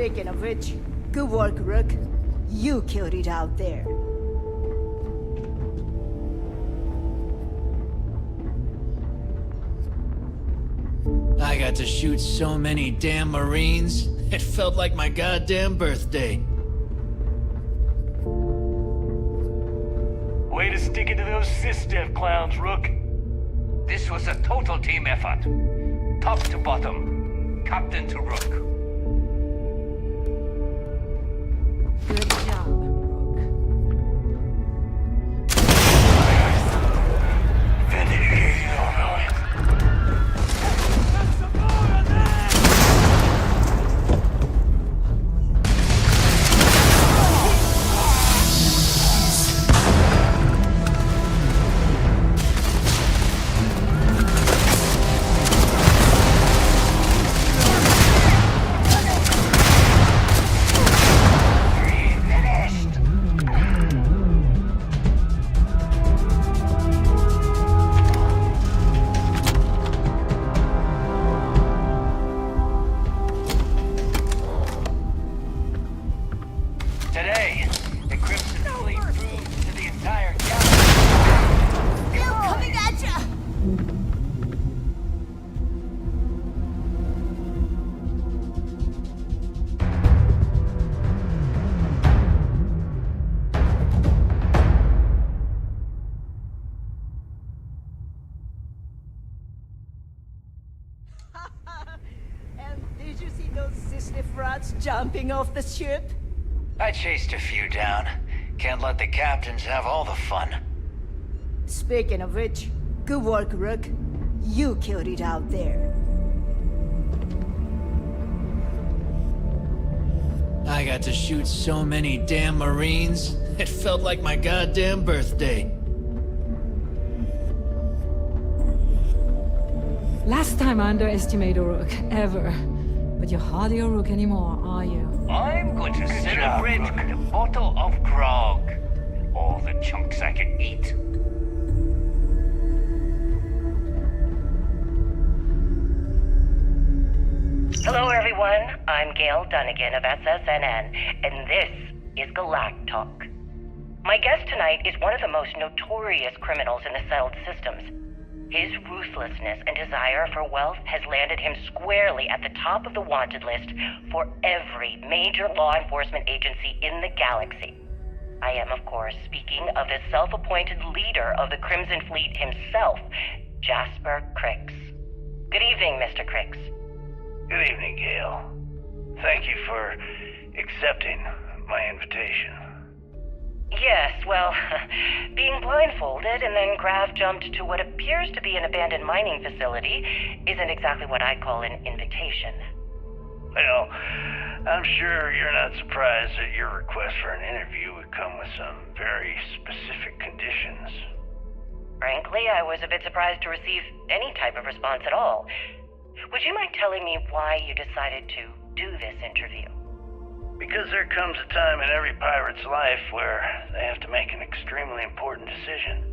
Speaking of which, good work, Rook. You killed it out there. I got to shoot so many damn Marines, it felt like my goddamn birthday. Way to stick it to those sysdev clowns, Rook. This was a total team effort. Top to bottom, captain to Rook. Good job, Rook. Finish it. Today, the Crimson Fleet proved to the entire galaxy. Bill coming at ya! And did you see those sissy frauds jumping off the ship? I chased a few down. Can't let the captains have all the fun. Speaking of which, good work, Rook. You killed it out there. I got to shoot so many damn Marines, it felt like my goddamn birthday. Last time I underestimated a Rook, ever. But you're hardly a Rook anymore, are you? I'm going to Good celebrate job, Rook. with a bottle of grog. All the chunks I can eat. Hello everyone, I'm Gail Dunnigan of SSNN, and this is Galactic Talk. My guest tonight is one of the most notorious criminals in the settled systems. His ruthlessness and desire for wealth has landed him squarely at the top of the wanted list for every major law enforcement agency in the galaxy. I am, of course, speaking of the self-appointed leader of the Crimson Fleet himself, Jasper Crix. Good evening, Mr. Crix. Good evening, Gail. Thank you for accepting my invitation. Yes, well, being blindfolded and then Graf jumped to what appears to be an abandoned mining facility isn't exactly what I call an invitation. Well, I'm sure you're not surprised that your request for an interview would come with some very specific conditions. Frankly, I was a bit surprised to receive any type of response at all. Would you mind telling me why you decided to do this interview? Because there comes a time in every pirate's life where they have to make an extremely important decision.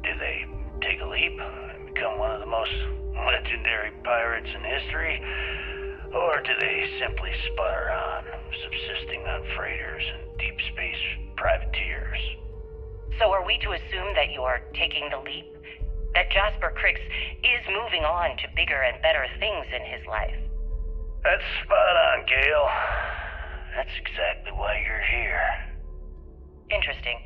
Do they take a leap and become one of the most legendary pirates in history? Or do they simply sputter on, subsisting on freighters and deep space privateers? So are we to assume that you are taking the leap? That Jasper Crix is moving on to bigger and better things in his life? That's spot on, Gail. That's exactly why you're here. Interesting.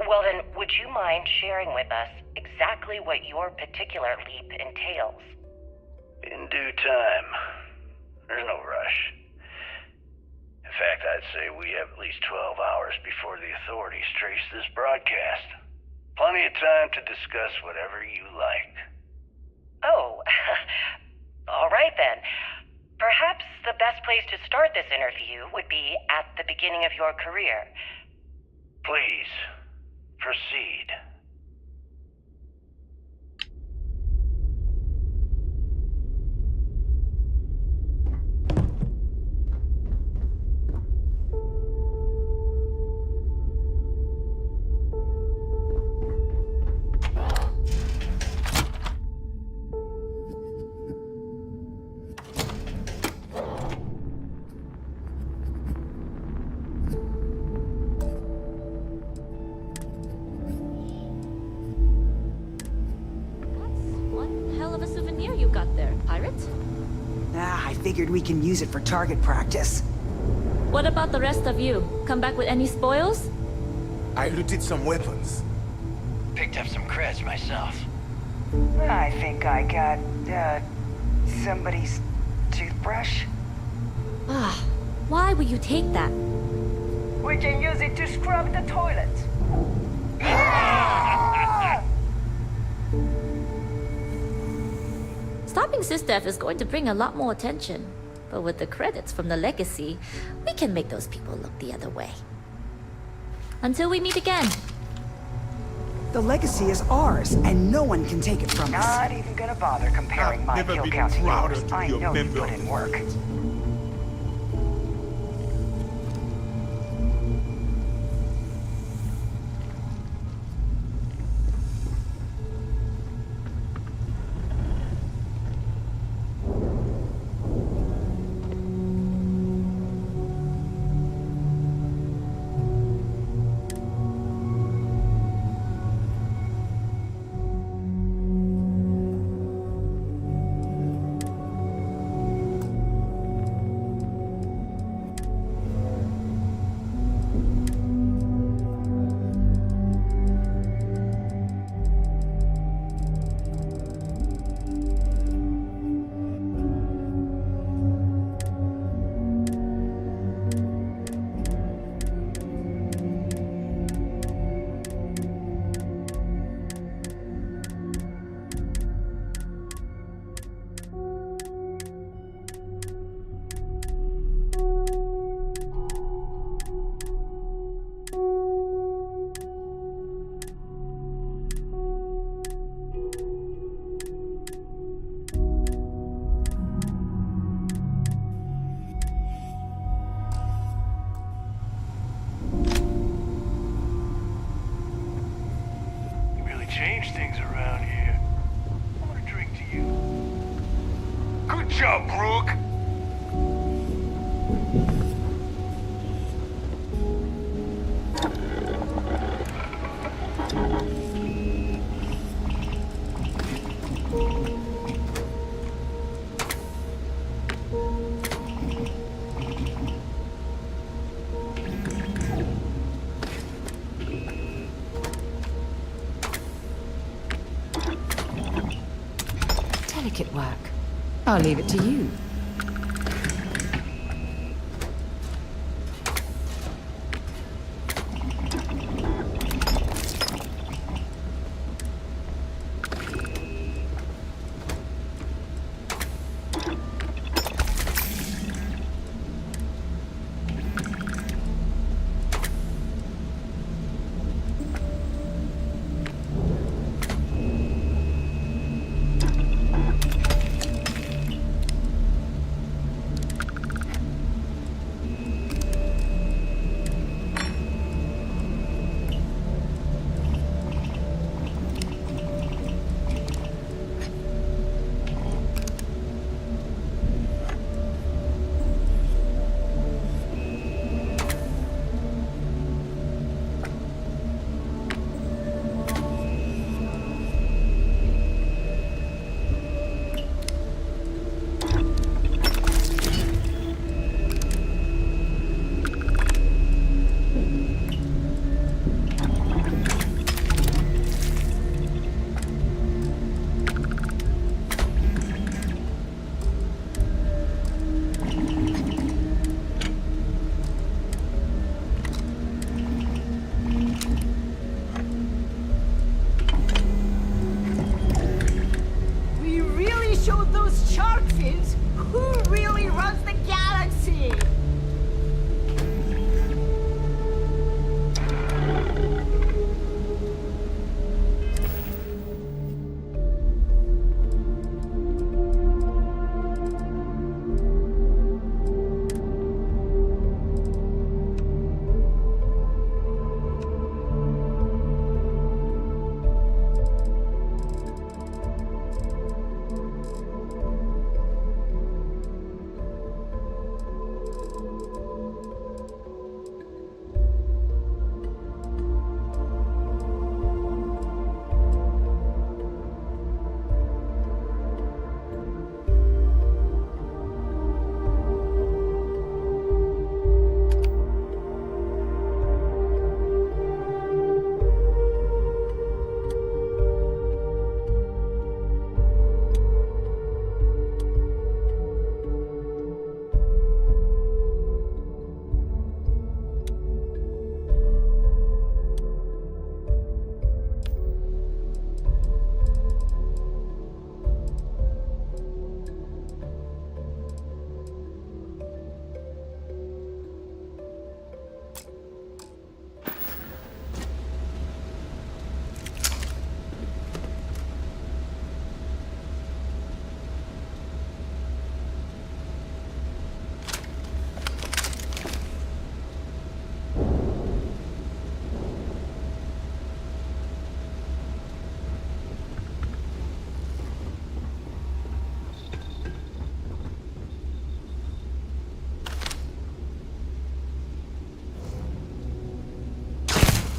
Well then, would you mind sharing with us exactly what your particular leap entails? In due time. There's no rush. In fact, I'd say we have at least 12 hours before the authorities trace this broadcast. Plenty of time to discuss whatever you like. Oh, all right then. Perhaps the best place to start this interview would be at the beginning of your career. Please, proceed. gear you got there, pirate? I figured we can use it for target practice. What about the rest of you? Come back with any spoils? I looted some weapons. Picked up some creds myself. I think I got, somebody's toothbrush. Ah, why would you take that? We can use it to scrub the toilet. Stopping SysDev is going to bring a lot more attention. But with the credits from the legacy, we can make those people look the other way. Until we meet again. The legacy is ours, and no one can take it from us. Not even gonna bother comparing my kill count to yours. I know you put in work. Change things around here. I want to drink to you. Good job, Proc. Delicate work. I'll leave it to you.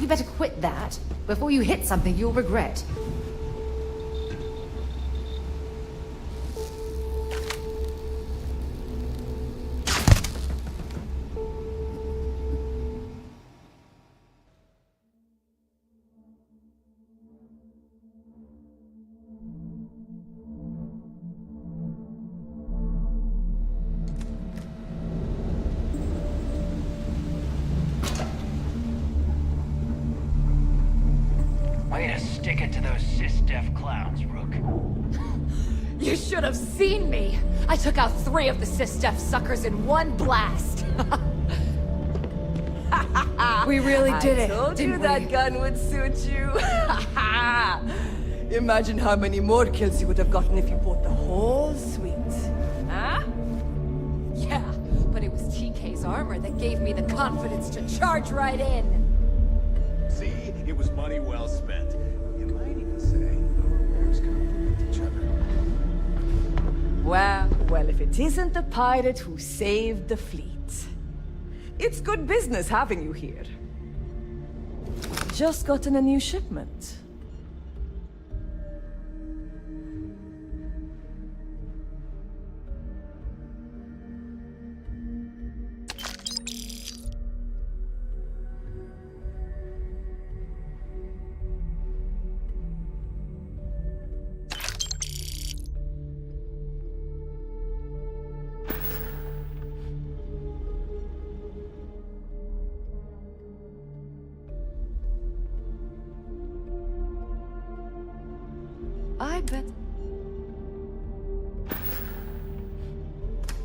better quit that before you hit something you'll regret. Way to stick it to those cis-def clowns, Rook. You should have seen me! I took out 3 of the SysDef suckers in one blast! We really did it. I told you that gun would suit you. Imagine how many more kills you would have gotten if you bought the whole suite. Huh? Yeah, but it was TK's armor that gave me the confidence to charge right in. See? It was money well spent. You might even say our wares complement each other. Well, if it isn't the pirate who saved the fleet. It's good business having you here. Just gotten a new shipment. I bet.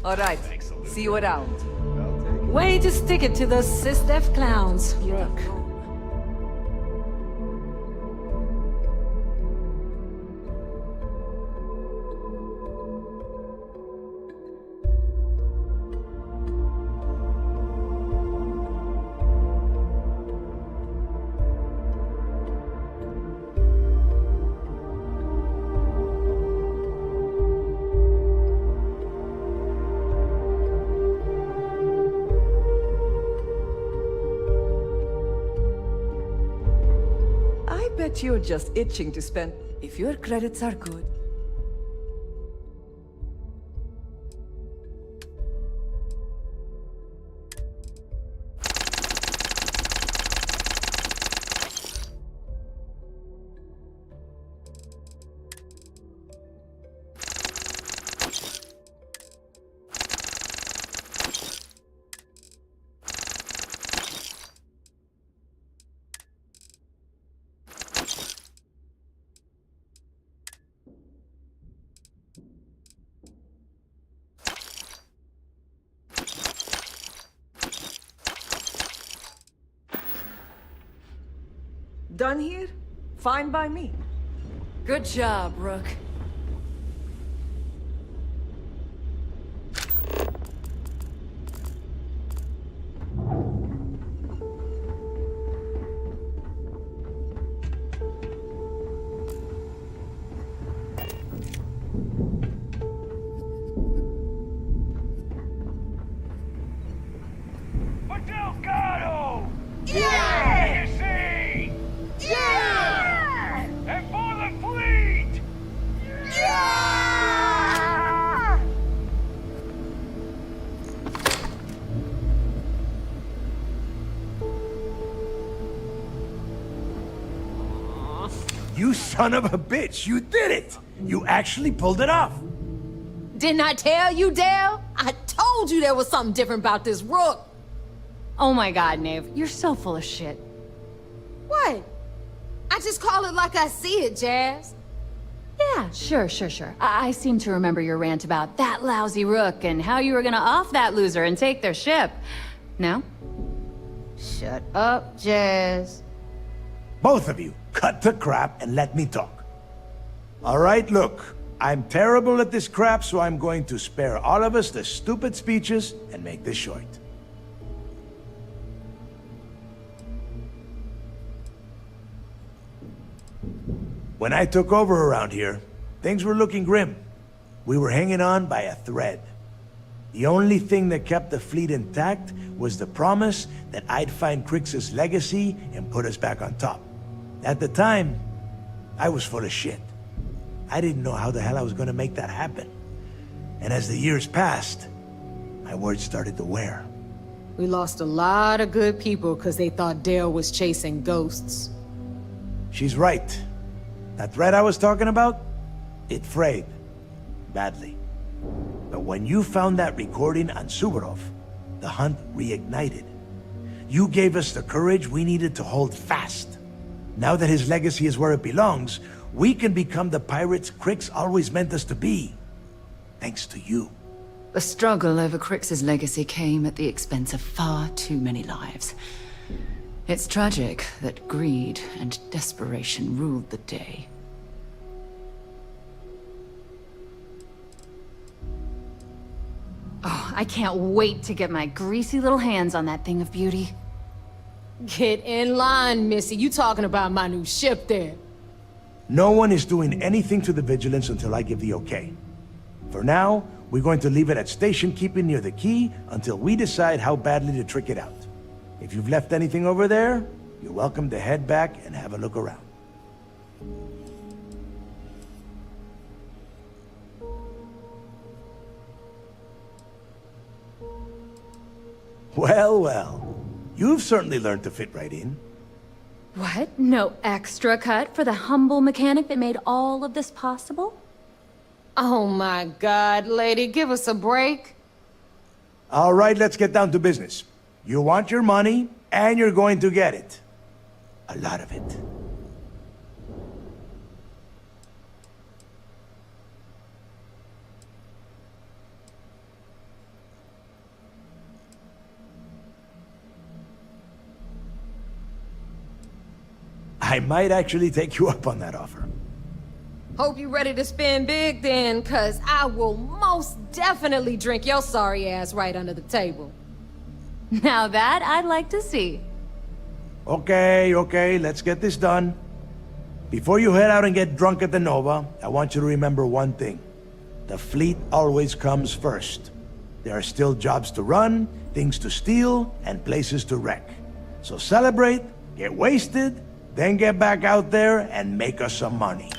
All right. See you around. Way to stick it to those SysDef clowns, Rook. You're just itching to spend if your credits are good. Done here? Fine by me. Good job, Rook. You son of a bitch, you did it! You actually pulled it off! Didn't I tell you, Dale? I told you there was something different about this Rook. Oh my god, Nave, you're so full of shit. What? I just call it like I see it, Jazz. Yeah, sure. I seem to remember your rant about that lousy Rook and how you were gonna off that loser and take their ship. No? Shut up, Jazz. Both of you, cut the crap and let me talk. All right, look, I'm terrible at this crap, so I'm going to spare all of us the stupid speeches and make this short. When I took over around here, things were looking grim. We were hanging on by a thread. The only thing that kept the fleet intact was the promise that I'd find Crix's legacy and put us back on top. At the time, I was full of shit. I didn't know how the hell I was gonna make that happen. And as the years passed, my words started to wear. We lost a lot of good people because they thought Dale was chasing ghosts. She's right. That thread I was talking about, it frayed. Badly. But when you found that recording on Suvorov, the hunt reignited. You gave us the courage we needed to hold fast. Now that his legacy is where it belongs, we can become the pirates Crix always meant us to be. Thanks to you. The struggle over Crix's legacy came at the expense of far too many lives. It's tragic that greed and desperation ruled the day. Oh, I can't wait to get my greasy little hands on that thing of beauty. Get in line, Missy. You talking about my new ship there. No one is doing anything to the Vigilance until I give the okay. For now, we're going to leave it at station keeping near the key until we decide how badly to trick it out. If you've left anything over there, you're welcome to head back and have a look around. Well, well. You've certainly learned to fit right in. What? No extra cut for the humble mechanic that made all of this possible? Oh my God, lady, give us a break. All right, let's get down to business. You want your money, and you're going to get it. A lot of it. I might actually take you up on that offer. Hope you're ready to spend big then, cause I will most definitely drink your sorry ass right under the table. Now that I'd like to see. Okay, let's get this done. Before you head out and get drunk at the Nova, I want you to remember one thing. The fleet always comes first. There are still jobs to run, things to steal, and places to wreck. So celebrate, get wasted, then get back out there and make us some money.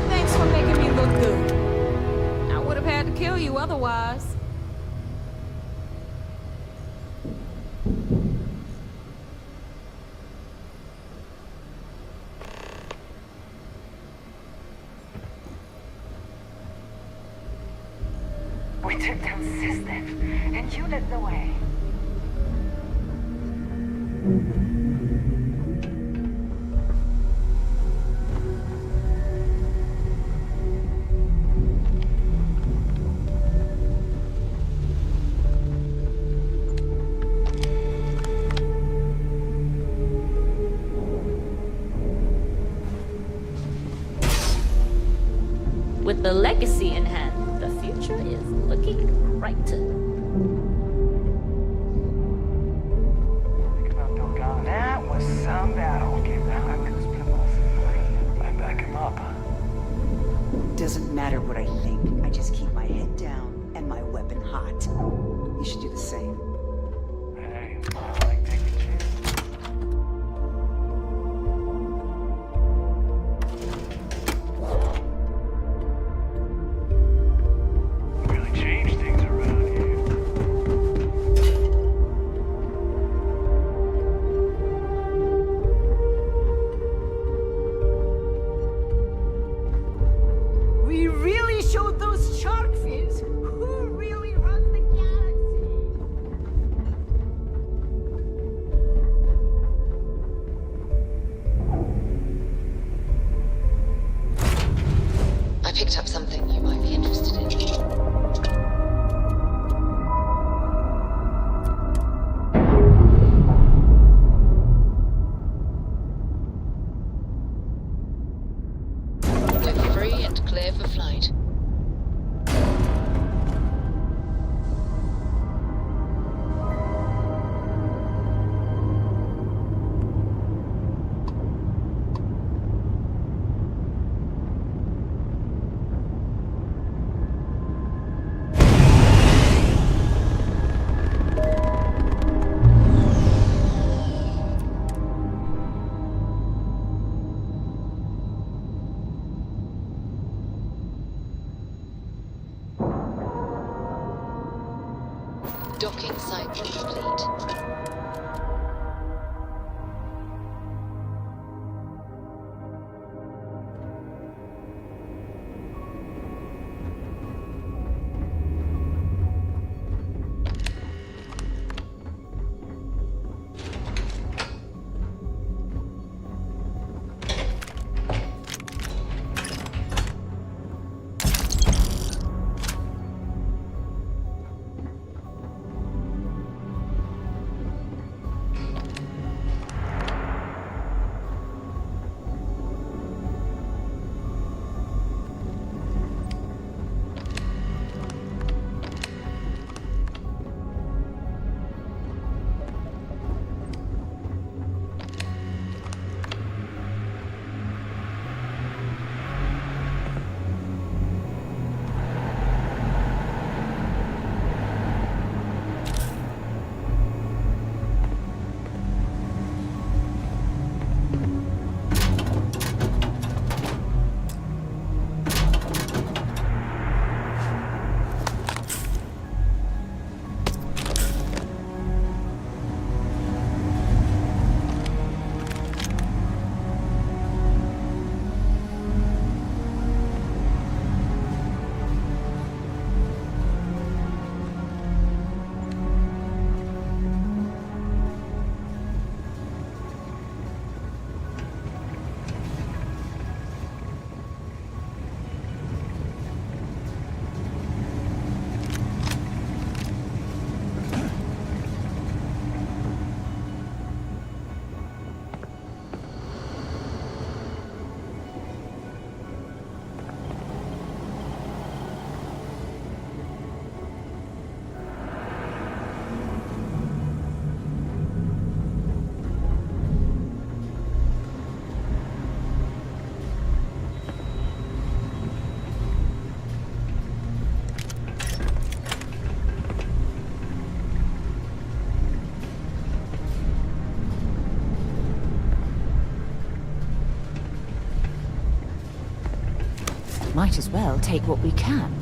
Thanks for making me look good. I would have had to kill you otherwise. We took down System, and you led the way. With the legacy in hand, the future is looking bright. That was some battle. I back him up. Doesn't matter what I think. I just keep my head down and my weapon hot. You should do the same. Hey, I like taking chances. Really change things around here. We really showed those shark fins who really runs the galaxy. I picked up something you might be interested in. We're free and clear for flight. Docking site complete. Might as well take what we can.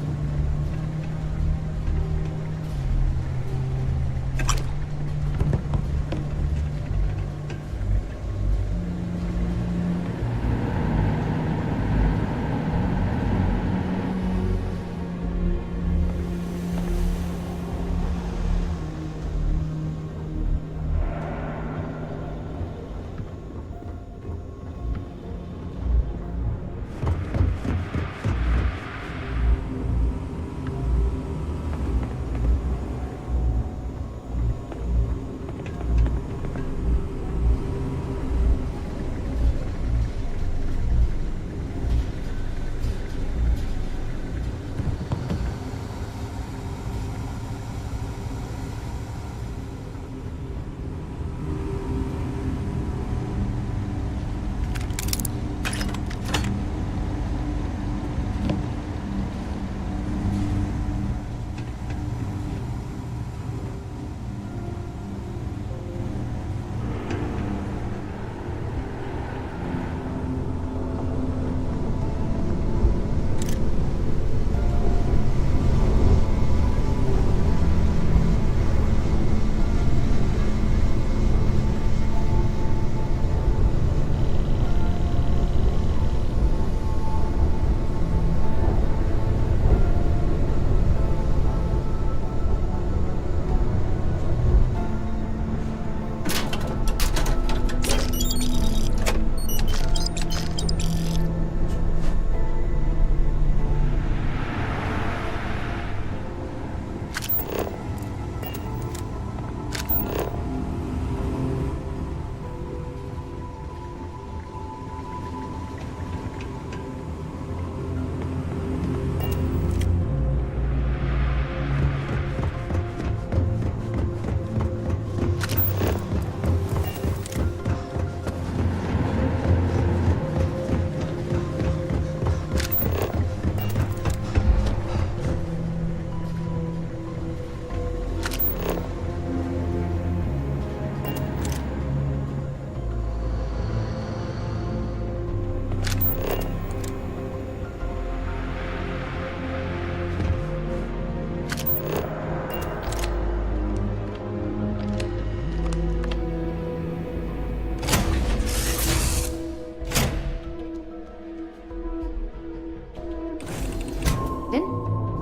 Then,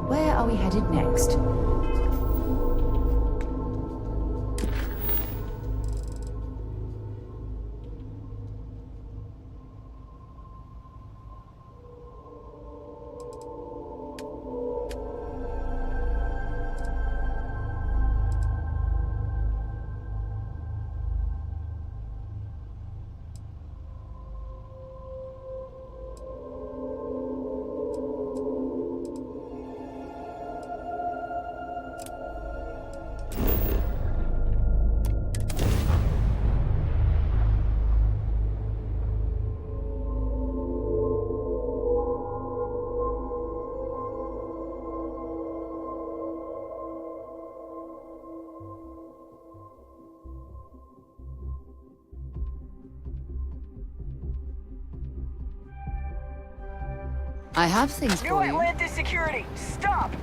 where are we headed next? I have things for you. Atlantis security, stop!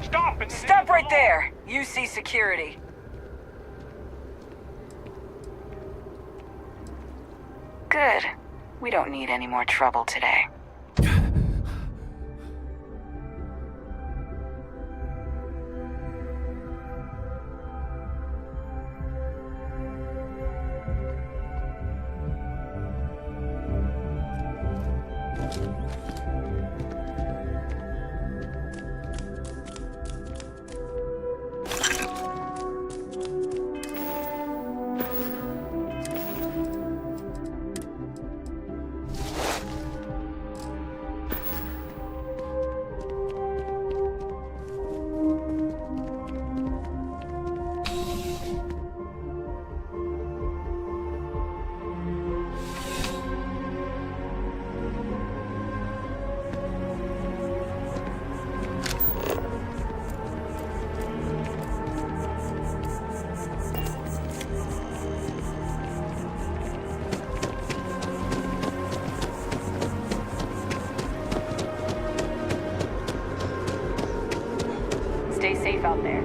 Stop! Stop right there! UC security. Good. We don't need any more trouble today. Stay safe out there.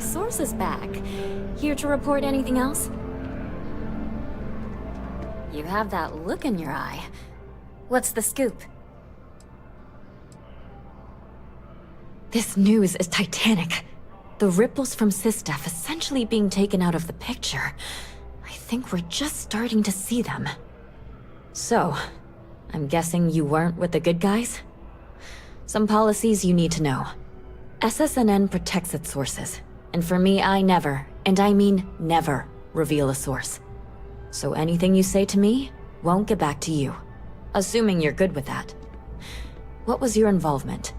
Source is back. Here to report anything else? You have that look in your eye. What's the scoop? This news is titanic. The ripples from SysDef essentially being taken out of the picture. I think we're just starting to see them. So, I'm guessing you weren't with the good guys? Some policies you need to know. SSNN protects its sources. And for me, I never, and I mean never, reveal a source. So anything you say to me won't get back to you. Assuming you're good with that. What was your involvement?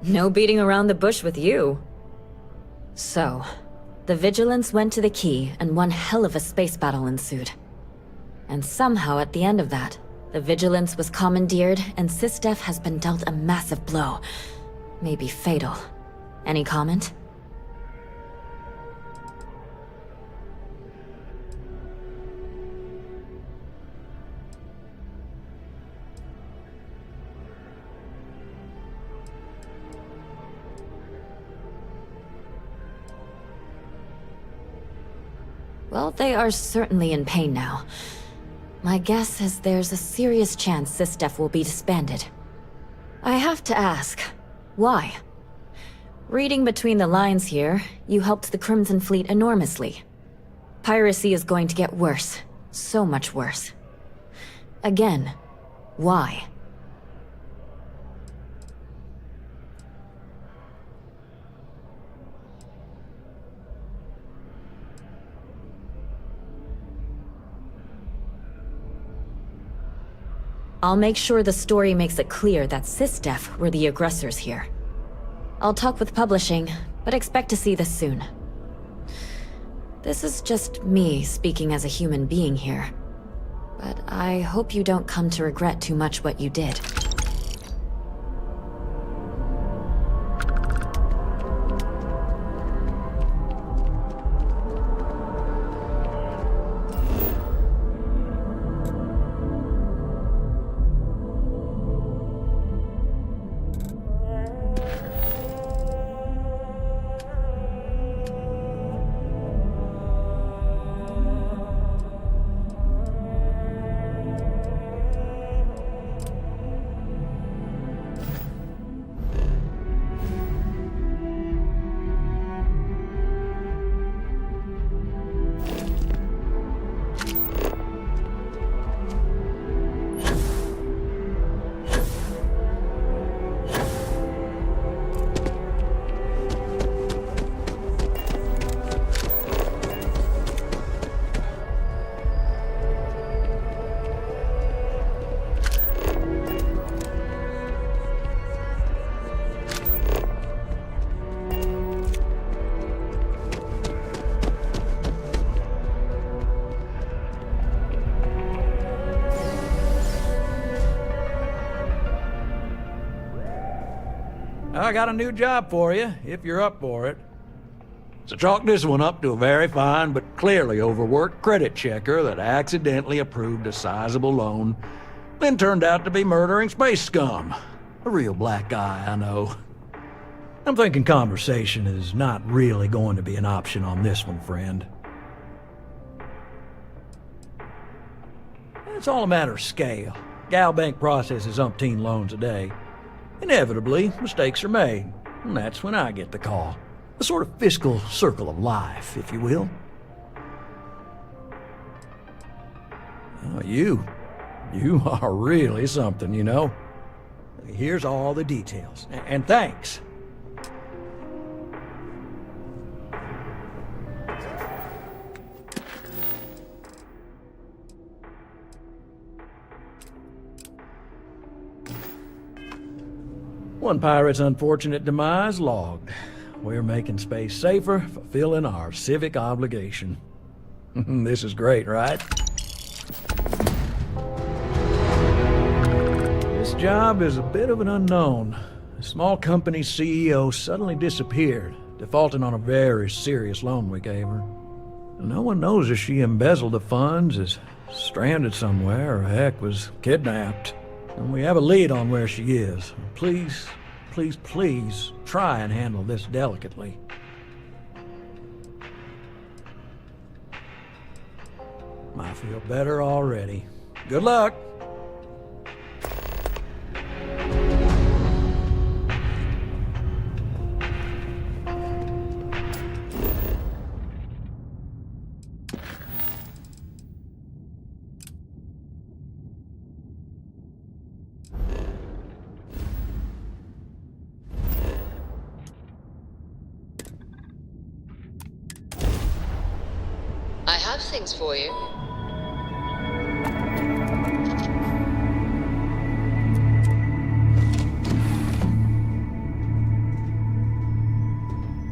No beating around the bush with you. So, the Vigilance went to the key and one hell of a space battle ensued. And somehow at the end of that, the Vigilance was commandeered, and SysDef has been dealt a massive blow. Maybe fatal. Any comment? Well, they are certainly in pain now. My guess is there's a serious chance SysDef will be disbanded. I have to ask, why? Reading between the lines here, you helped the Crimson Fleet enormously. Piracy is going to get worse. So much worse. Again, why? I'll make sure the story makes it clear that SysDef were the aggressors here. I'll talk with publishing, but expect to see this soon. This is just me speaking as a human being here. But I hope you don't come to regret too much what you did. I got a new job for you, if you're up for it. So chalk this one up to a very fine but clearly overworked credit checker that accidentally approved a sizable loan, then turned out to be murdering space scum. A real black guy, I know. I'm thinking conversation is not really going to be an option on this one, friend. It's all a matter of scale. Gal Bank processes umpteen loans a day. Inevitably, mistakes are made, and that's when I get the call. A sort of fiscal circle of life, if you will. Oh, you are really something, you know. Here's all the details, and thanks. One pirate's unfortunate demise logged. We're making space safer, fulfilling our civic obligation. This is great, right? This job is a bit of an unknown. A small company's CEO suddenly disappeared, defaulting on a very serious loan we gave her. No one knows if she embezzled the funds, is stranded somewhere, or heck, was kidnapped. And we have a lead on where she is. Please, please, please try and handle this delicately. I feel better already. Good luck. I have things for you.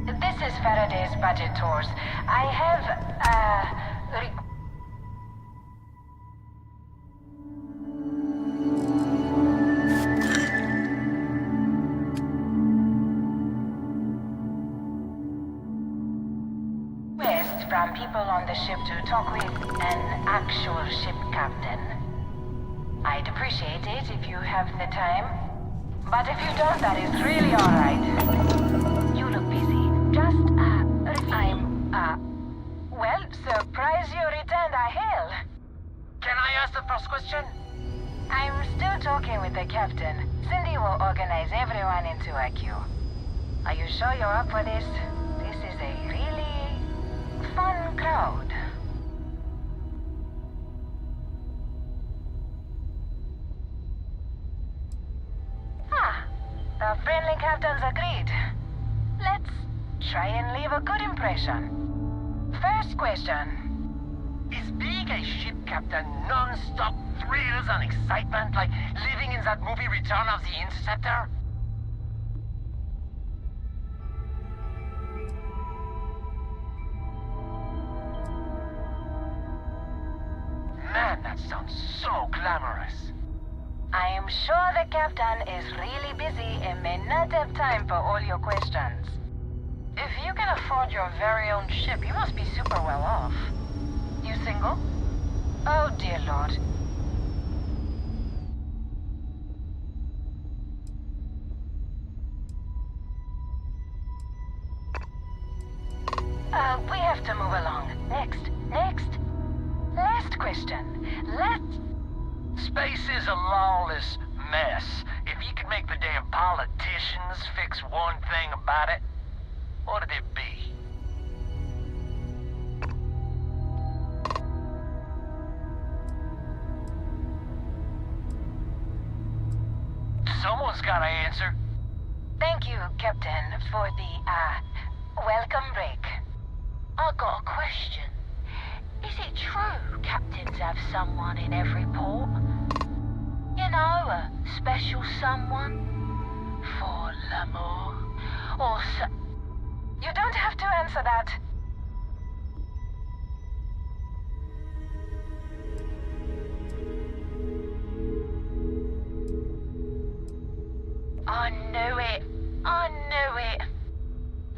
This is Faraday's budget tours. I have, from people on the ship to talk with an actual ship captain. I'd appreciate it if you have the time. But if you don't, that is really alright. You look busy. Just, well, surprise you returned a hail. Can I ask the first question? I'm still talking with the captain. Cindy will organize everyone into a queue. Are you sure you're up for this? This is a really fun crowd. The friendly captains agreed. Let's try and leave a good impression. First question. Is being a ship captain non-stop thrills and excitement like living in that movie Return of the Interceptor? Man, that sounds so glamorous. I am sure the captain is really busy and may not have time for all your questions. If you can afford your very own ship, you must be super well off. You single? Oh, dear Lord. We have to move along. Next. Last question. Space is a lawless mess. If you could make the damn politicians fix one thing about it, what'd it be? Someone's gotta answer. Thank you, Captain, for the, welcome break. I got a question. Is it true captains have someone in every port? You know, a special someone? For l'amour? Or You don't have to answer that. I knew it.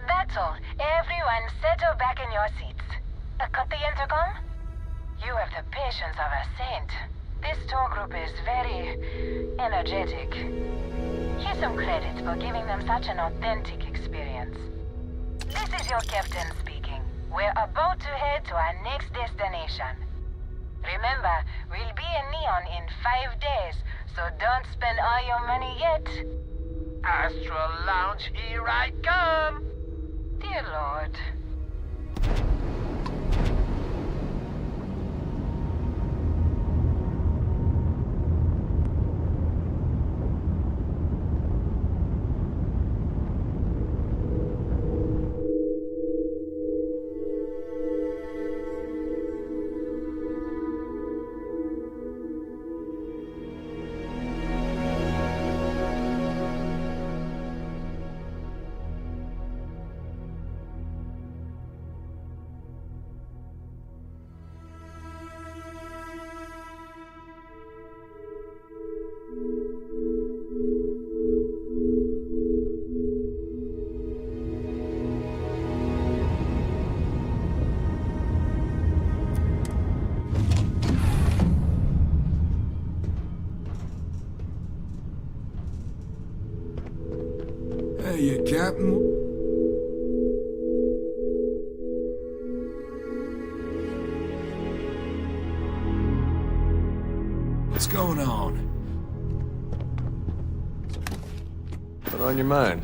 That's all. Everyone settle back in your seats. Cut the intercom? You have the patience of a saint. This tour group is very energetic. Here's some credit for giving them such an authentic experience. This is your captain speaking. We're about to head to our next destination. Remember, we'll be in Neon in 5 days, so don't spend all your money yet. Astral Lounge, here I come! Dear Lord. Hey, Captain. What's going on? What's on your mind?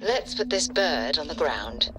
Let's put this bird on the ground.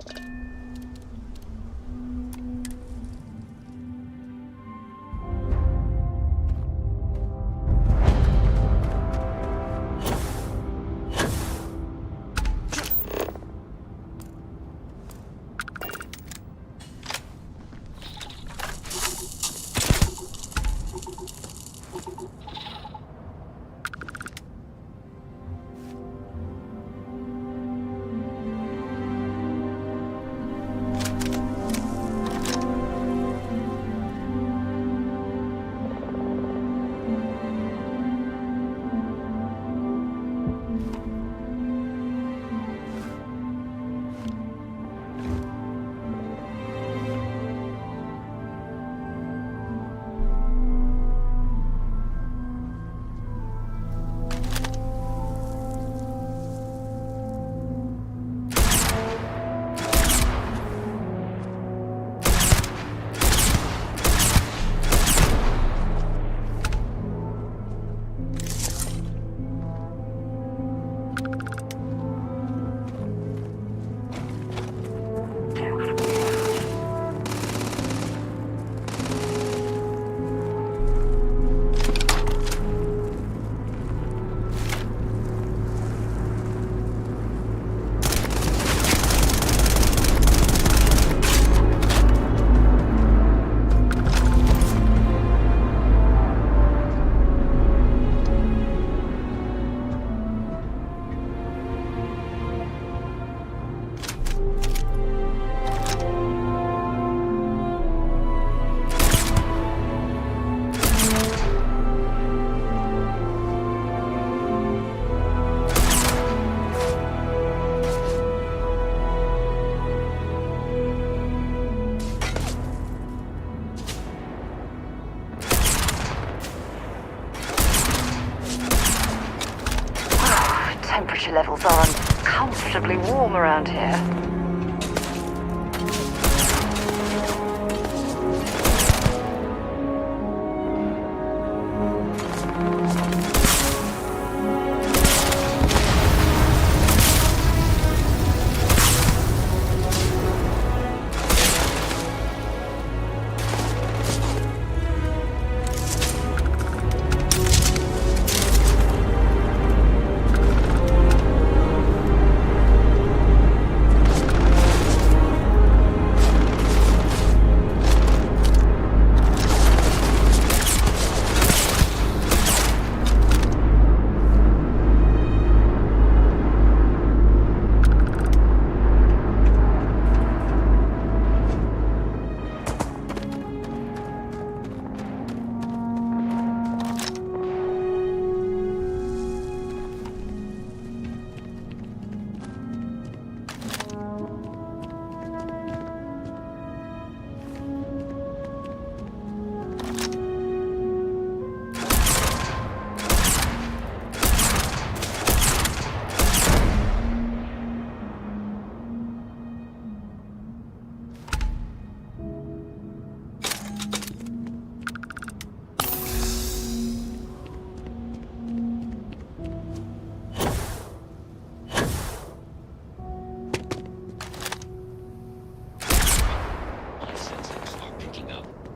Temperature levels are uncomfortably warm around here.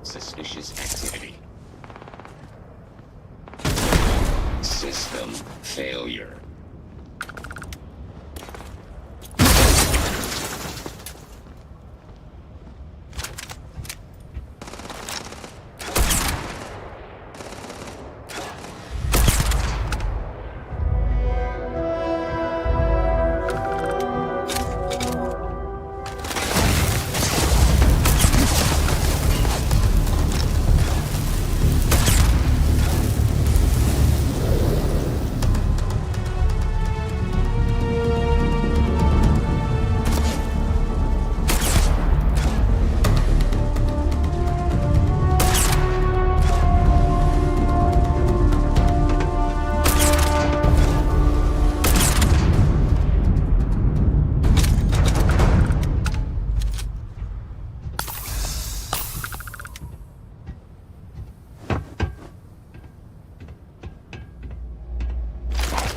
Suspicious activity. System failure.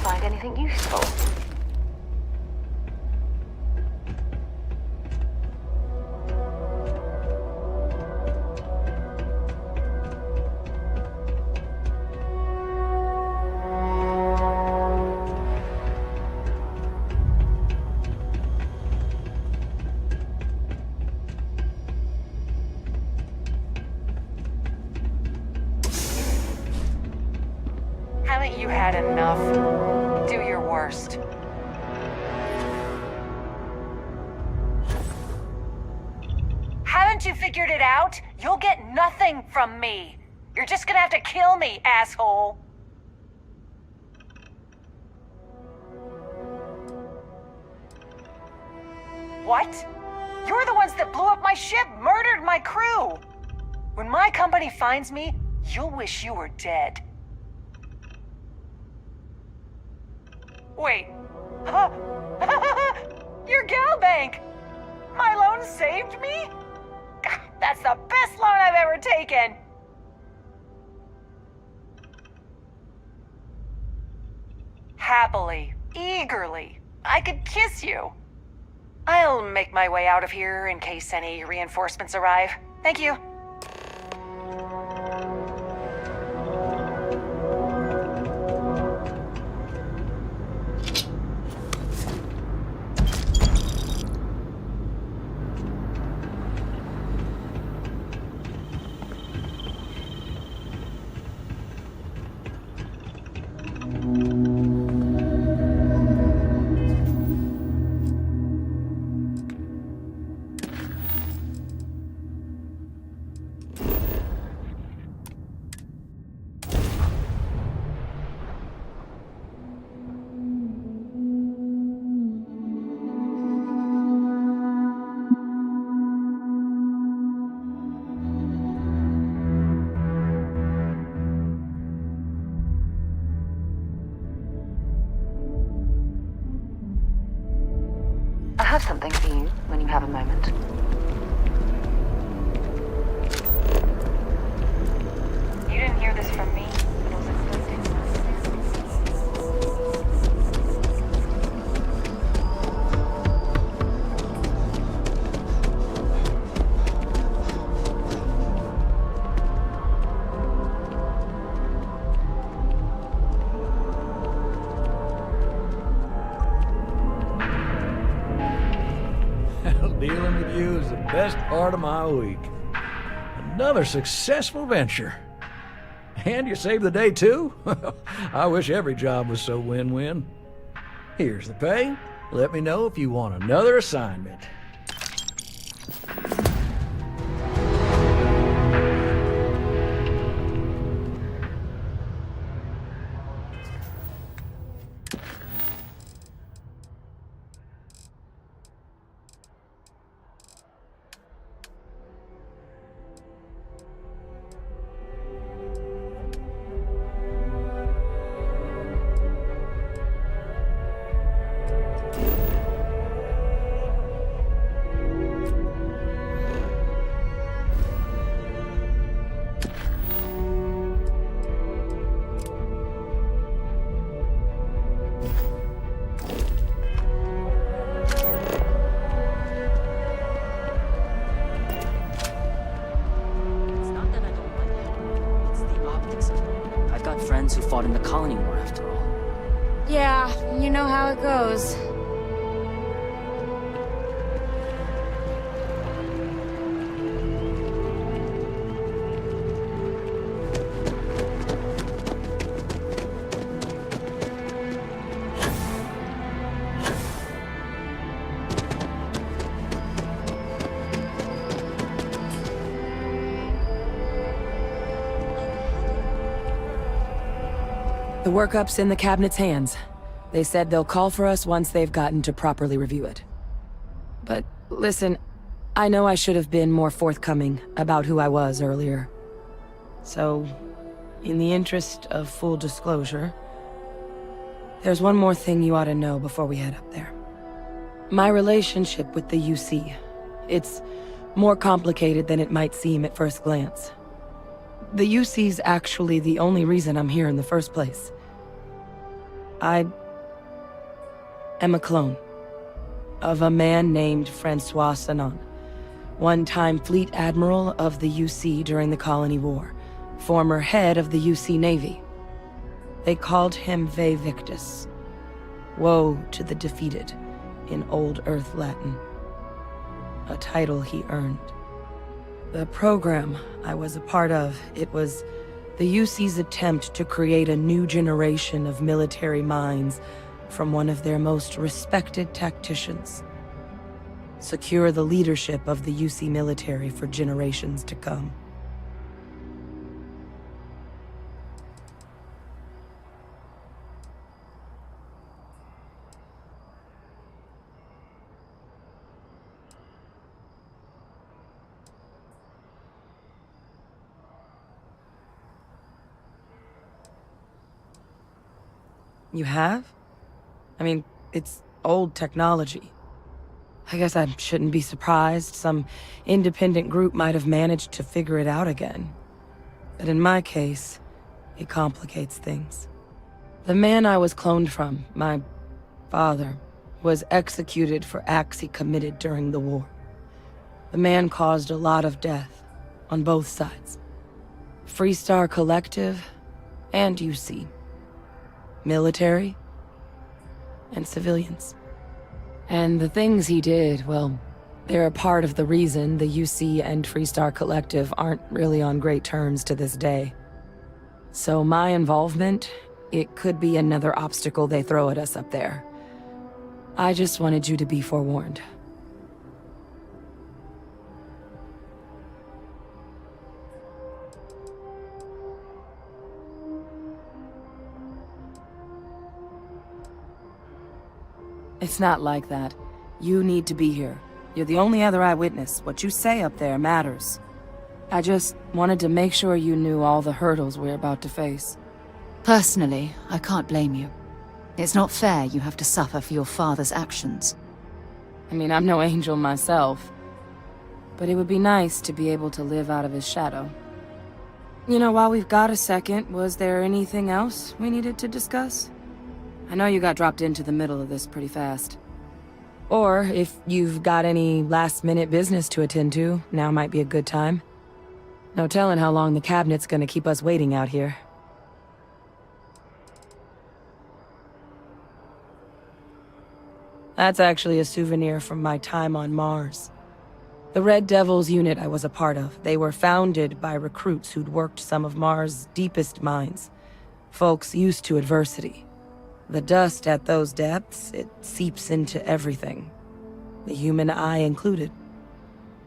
Find anything useful? haven't you had enough? Do your worst. Haven't you figured it out? You'll get nothing from me. You're just gonna have to kill me, asshole. What? You're the ones that blew up my ship, murdered my crew. When my company finds me, you'll wish you were dead. Wait. Huh? Your gal bank! My loan saved me? That's the best loan I've ever taken! Happily, eagerly, I could kiss you. I'll make my way out of here in case any reinforcements arrive. Thank you. I have something for you when you have a moment. You didn't hear this from me, but it was included. Dealing with you is the best part of my week. Another successful venture. And you saved the day too? I wish every job was so win-win. Here's the pay. Let me know if you want another assignment. Who fought in the colony war, after all. Yeah, you know how it goes. The workup's in the cabinet's hands. They said they'll call for us once they've gotten to properly review it. But listen, I know I should have been more forthcoming about who I was earlier. So, in the interest of full disclosure, there's one more thing you ought to know before we head up there. My relationship with the UC. It's more complicated than it might seem at first glance. The UC's actually the only reason I'm here in the first place. I am a clone of a man named Francois Sanon, one-time fleet admiral of the UC during the Colony War, former head of the UC Navy. They called him Ve Victus, woe to the defeated, in Old Earth Latin, a title he earned. The program I was a part of, it was The UC's attempt to create a new generation of military minds from one of their most respected tacticians. Secure the leadership of the UC military for generations to come. You have? I mean, it's old technology. I guess I shouldn't be surprised. Some independent group might have managed to figure it out again. But in my case, it complicates things. The man I was cloned from, my father, was executed for acts he committed during the war. The man caused a lot of death, on both sides. Freestar Collective and UC. Military and civilians. And the things he did, well, they're a part of the reason the UC and Freestar Collective aren't really on great terms to this day. So my involvement, it could be another obstacle they throw at us up there. I just wanted you to be forewarned. It's not like that. You need to be here. You're the only other eyewitness. What you say up there matters. I just wanted to make sure you knew all the hurdles we're about to face. Personally, I can't blame you. It's not fair you have to suffer for your father's actions. I mean, I'm no angel myself. But it would be nice to be able to live out of his shadow. You know, while we've got a second, was there anything else we needed to discuss? I know you got dropped into the middle of this pretty fast. Or, if you've got any last-minute business to attend to, now might be a good time. No telling how long the cabinet's gonna keep us waiting out here. That's actually a souvenir from my time on Mars. The Red Devils unit I was a part of, they were founded by recruits who'd worked some of Mars' deepest mines. Folks used to adversity. The dust at those depths, it seeps into everything. The human eye included.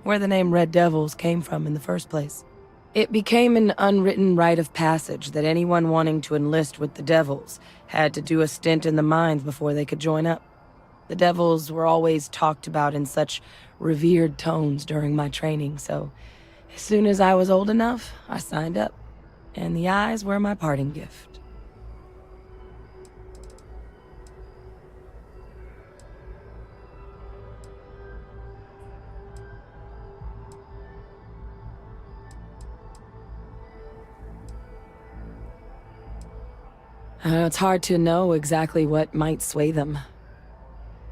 Where the name Red Devils came from in the first place. It became an unwritten rite of passage that anyone wanting to enlist with the Devils had to do a stint in the mines before they could join up. The Devils were always talked about in such revered tones during my training, so as soon as I was old enough, I signed up. And the eyes were my parting gift. It's hard to know exactly what might sway them.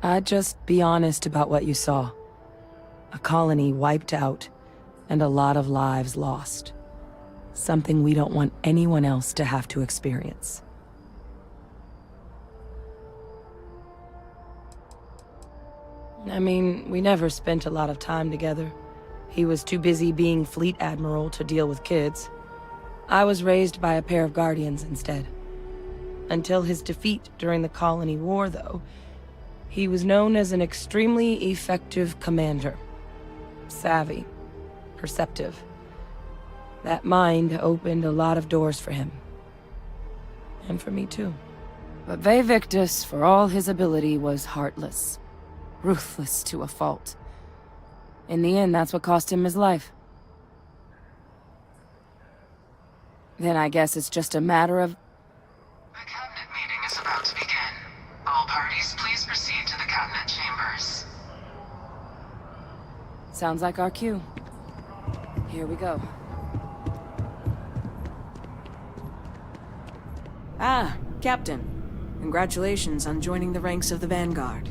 I'd just be honest about what you saw. A colony wiped out, and a lot of lives lost. Something we don't want anyone else to have to experience. I mean, we never spent a lot of time together. He was too busy being Fleet Admiral to deal with kids. I was raised by a pair of guardians instead. Until his defeat during the Colony War, though, he was known as an extremely effective commander. Savvy. Perceptive. That mind opened a lot of doors for him. And for me, too. But Victus, for all his ability, was heartless. Ruthless to a fault. In the end, that's what cost him his life. Then I guess it's just a matter of... The cabinet meeting is about to begin. All parties, please proceed to the cabinet chambers. Sounds like our cue. Here we go. Ah, Captain. Congratulations on joining the ranks of the Vanguard.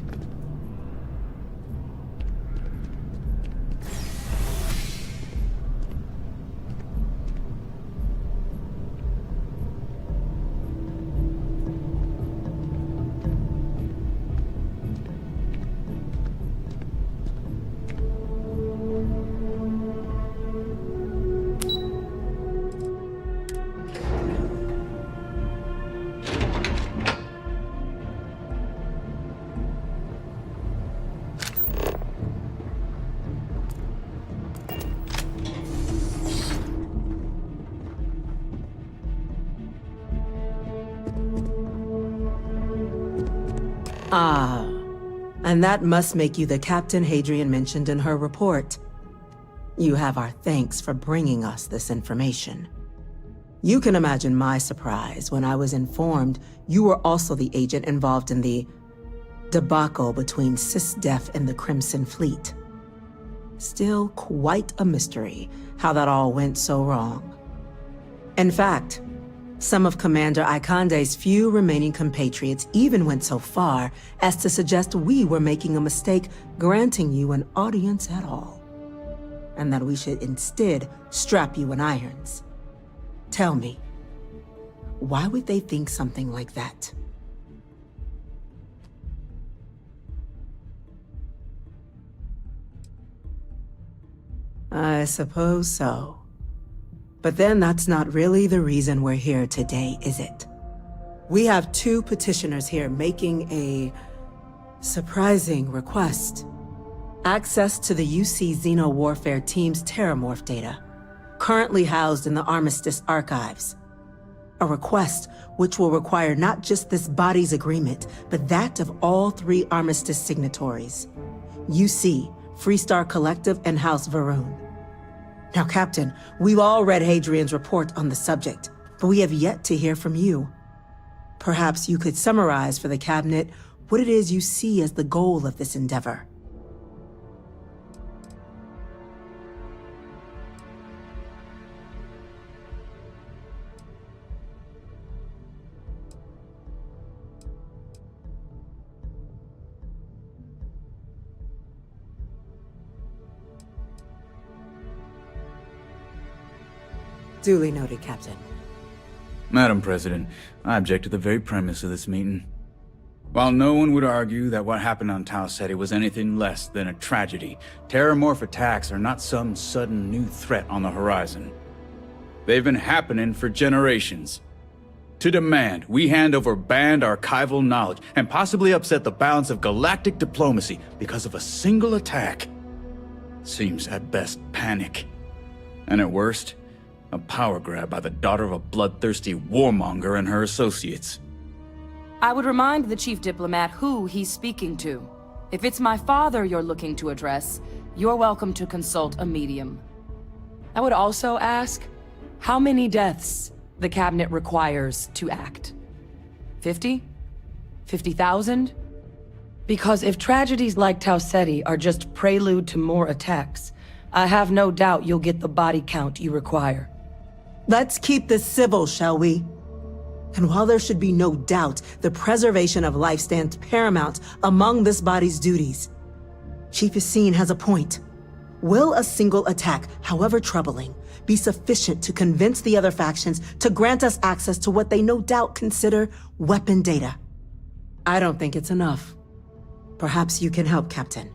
Ah, and that must make you the Captain Hadrian mentioned in her report. You have our thanks for bringing us this information. You can imagine my surprise when I was informed you were also the agent involved in the debacle between SysDef and the Crimson Fleet. Still quite a mystery how that all went so wrong. In fact, some of Commander Ikande's few remaining compatriots even went so far as to suggest we were making a mistake granting you an audience at all, and that we should instead strap you in irons. Tell me, why would they think something like that? I suppose so. But then that's not really the reason we're here today, is it? We have two petitioners here making a surprising request. Access to the UC Xeno Warfare Team's Terramorph data, currently housed in the Armistice archives. A request which will require not just this body's agreement, but that of all 3 Armistice signatories. UC, Freestar Collective, and House Varun. Now, Captain, we've all read Hadrian's report on the subject, but we have yet to hear from you. Perhaps you could summarize for the Cabinet what it is you see as the goal of this endeavor. Duly noted, Captain. Madam President, I object to the very premise of this meeting. While no one would argue that what happened on Tau Ceti was anything less than a tragedy, Terramorph attacks are not some sudden new threat on the horizon. They've been happening for generations. To demand we hand over banned archival knowledge and possibly upset the balance of galactic diplomacy because of a single attack seems at best panic, and at worst, a power grab by the daughter of a bloodthirsty warmonger and her associates. I would remind the Chief Diplomat who he's speaking to. If it's my father you're looking to address, you're welcome to consult a medium. I would also ask how many deaths the Cabinet requires to act. 50? 50,000? Because if tragedies like Tau Ceti are just prelude to more attacks, I have no doubt you'll get the body count you require. Let's keep this civil, shall we? And while there should be no doubt the preservation of life stands paramount among this body's duties, Chief Yassine has a point. Will a single attack, however troubling, be sufficient to convince the other factions to grant us access to what they no doubt consider weapon data? I don't think it's enough. Perhaps you can help, Captain.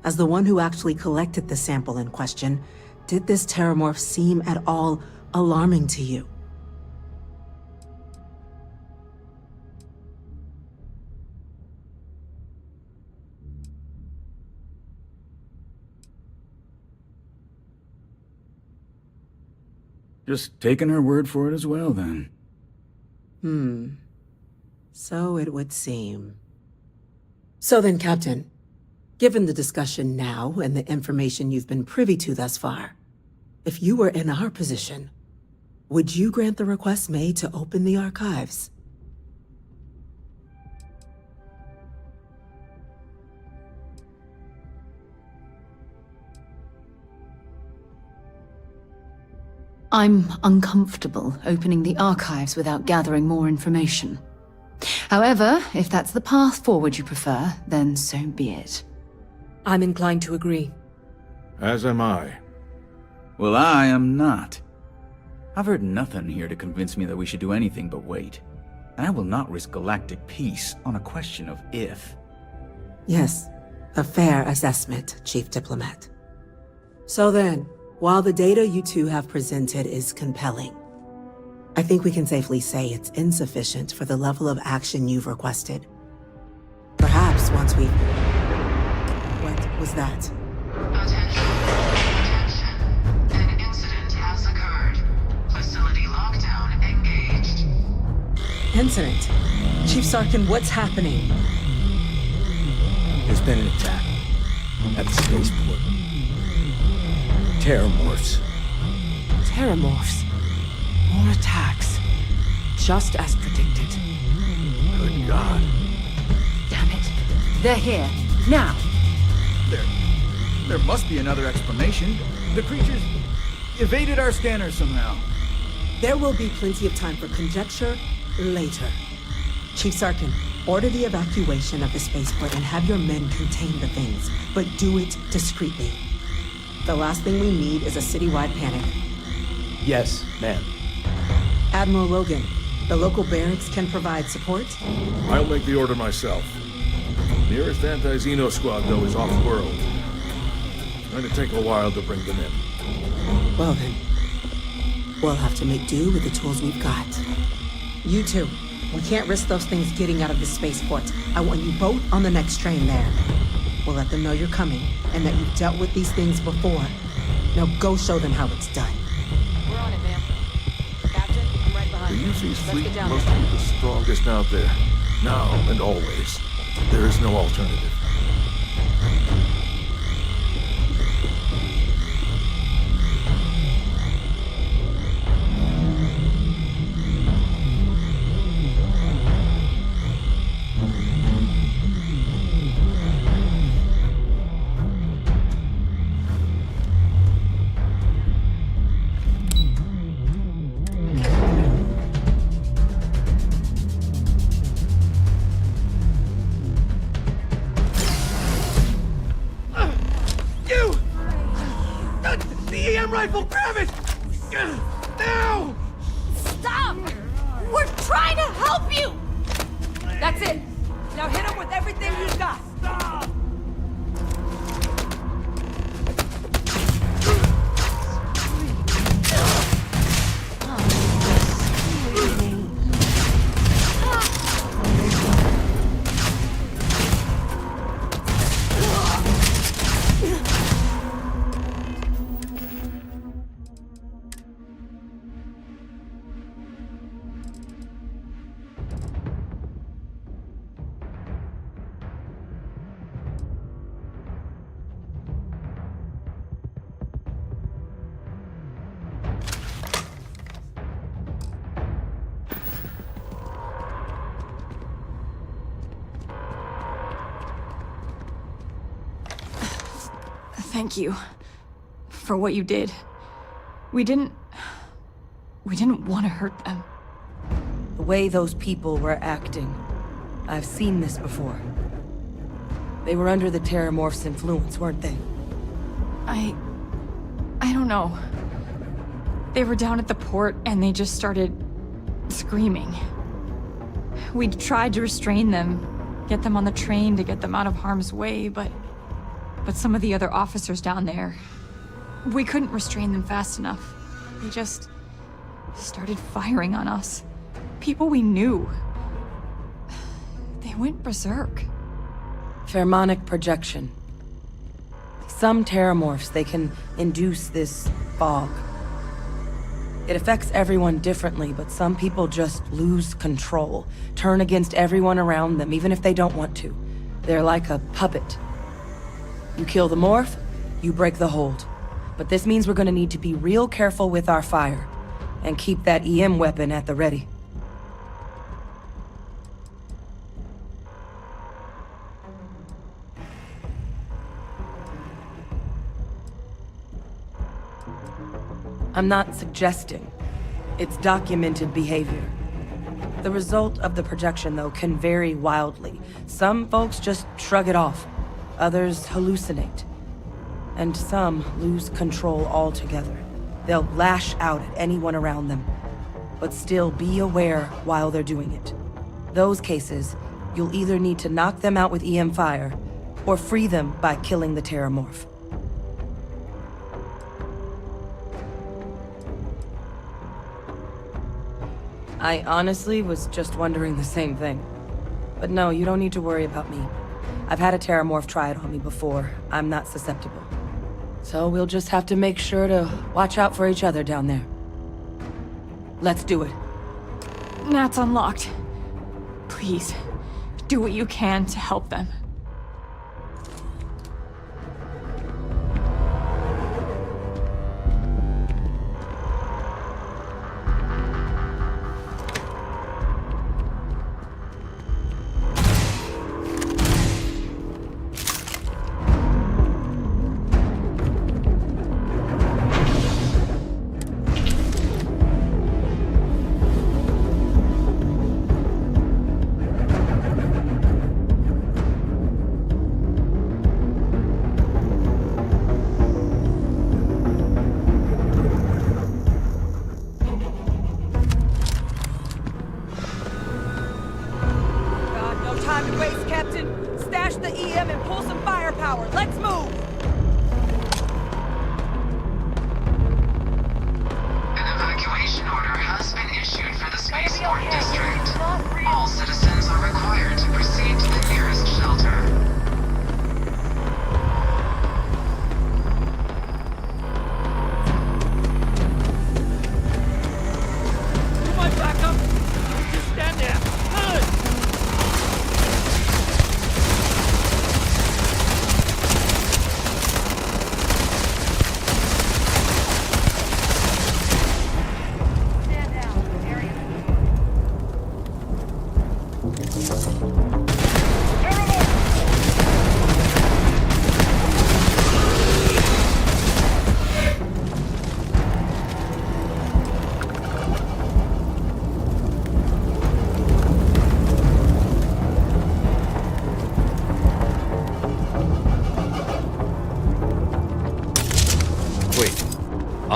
As the one who actually collected the sample in question, did this Terramorph seem at all alarming to you? Just taking her word for it as well, then. So it would seem. So then, Captain, given the discussion now and the information you've been privy to thus far, if you were in our position, would you grant the request made to open the archives? I'm uncomfortable opening the archives without gathering more information. However, if that's the path forward you prefer, then so be it. I'm inclined to agree. As am I. Well, I am not. I've heard nothing here to convince me that we should do anything but wait. And I will not risk galactic peace on a question of if. Yes, a fair assessment, Chief Diplomat. So then, while the data you two have presented is compelling, I think we can safely say it's insufficient for the level of action you've requested. Perhaps once we... What was that? Attention. An incident has occurred. Facility lockdown engaged. Incident? Chief Sarkin, what's happening? There's been an attack at the spaceport. Terramorphs. Terramorphs. More attacks. Just as predicted. Good God. Damn it. They're here. Now! There must be another explanation. The creatures evaded our scanner somehow. There will be plenty of time for conjecture later. Chief Sarkin, order the evacuation of the spaceport and have your men contain the things, but do it discreetly. The last thing we need is a citywide panic. Yes, ma'am. Admiral Logan, the local barracks can provide support? I'll make the order myself. Nearest anti-Xeno squad, though, is off-world. Going to take a while to bring them in. Well then, we'll have to make do with the tools we've got. You two, we can't risk those things getting out of the spaceport. I want you both on the next train there. We'll let them know you're coming, and that you've dealt with these things before. Now go show them how it's done. We're on it, ma'am. Captain, I'm right behind you. The UC's fleet must be the strongest out there. Now and always. There is no alternative. Rifle, grab it! Now! Stop! We're trying to help you! That's it. Now hit him with everything you've got. Stop! Thank you for what you did. We didn't want to hurt them. The way those people were acting, I've seen this before. They were under the Terramorph's influence, weren't they? I don't know. They were down at the port and they just started screaming. We tried to restrain them, get them on the train to get them out of harm's way, but some of the other officers down there, we couldn't restrain them fast enough. They just started firing on us. People we knew. They went berserk. Pheromonic projection. Some Terramorphs, they can induce this fog. It affects everyone differently, but some people just lose control, turn against everyone around them, even if they don't want to. They're like a puppet. You kill the morph, you break the hold. But this means we're gonna need to be real careful with our fire, and keep that EM weapon at the ready. I'm not suggesting. It's documented behavior. The result of the projection, though, can vary wildly. Some folks just shrug it off. Others hallucinate. And some lose control altogether. They'll lash out at anyone around them, but still be aware while they're doing it. Those cases, you'll either need to knock them out with EM fire, or free them by killing the Terramorph. I honestly was just wondering the same thing. But no, you don't need to worry about me. I've had a Terramorph try it on me before. I'm not susceptible. So we'll just have to make sure to watch out for each other down there. Let's do it. Nat's unlocked. Please, do what you can to help them.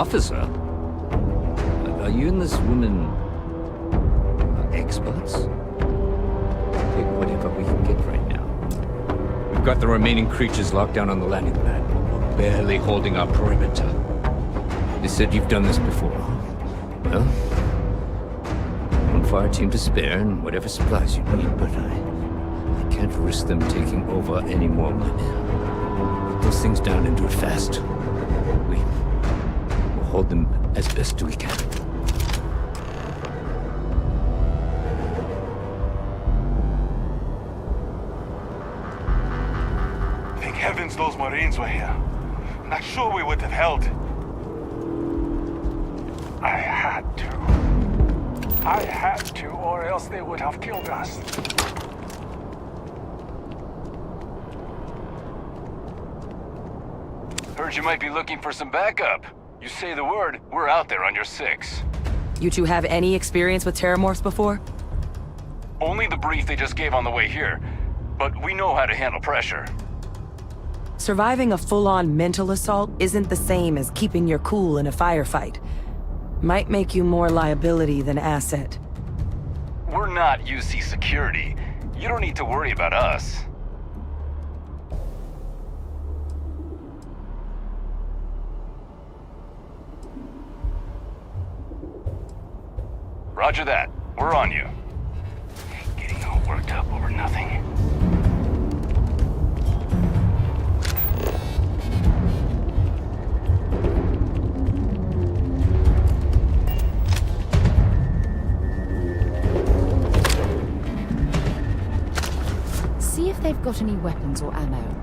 Officer? Are you and this woman experts? Take whatever we can get right now. We've got the remaining creatures locked down on the landing pad. We're barely holding our perimeter. They said you've done this before. Well, one fire team to spare and whatever supplies you need, but I can't risk them taking over any more of my men. Put those things down and do it fast. We'll hold them as best we can. Thank heavens those Marines were here. Not sure we would have held. I had to, or else they would have killed us. Heard you might be looking for some backup. You say the word, we're out there on your 6. You two have any experience with terramorphs before? Only the brief they just gave on the way here, but we know how to handle pressure. Surviving a full-on mental assault isn't the same as keeping your cool in a firefight. Might make you more liability than asset. We're not UC security. You don't need to worry about us. Roger that. We're on you. Getting all worked up over nothing. See if they've got any weapons or ammo.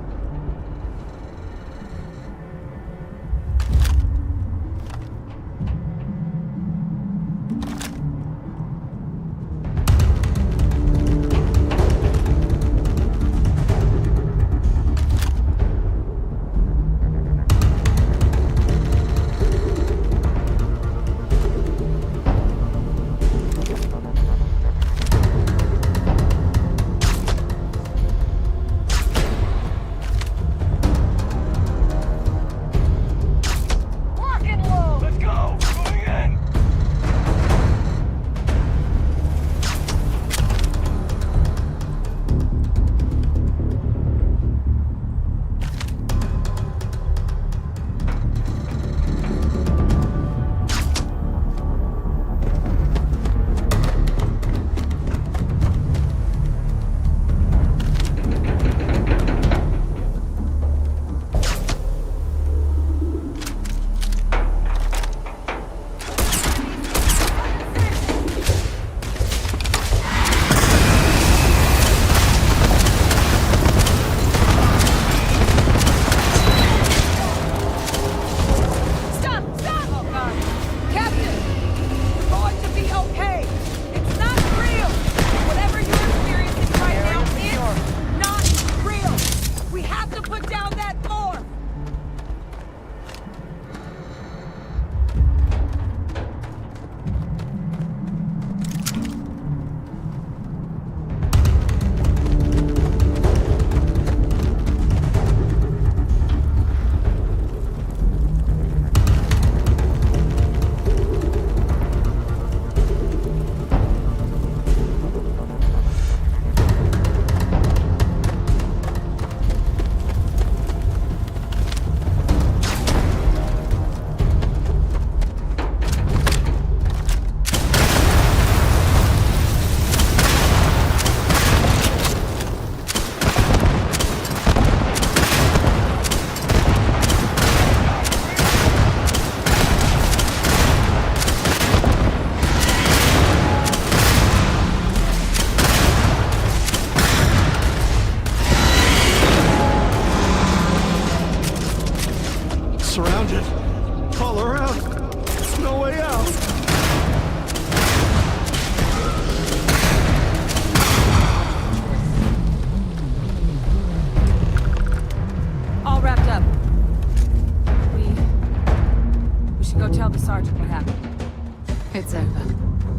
It's over.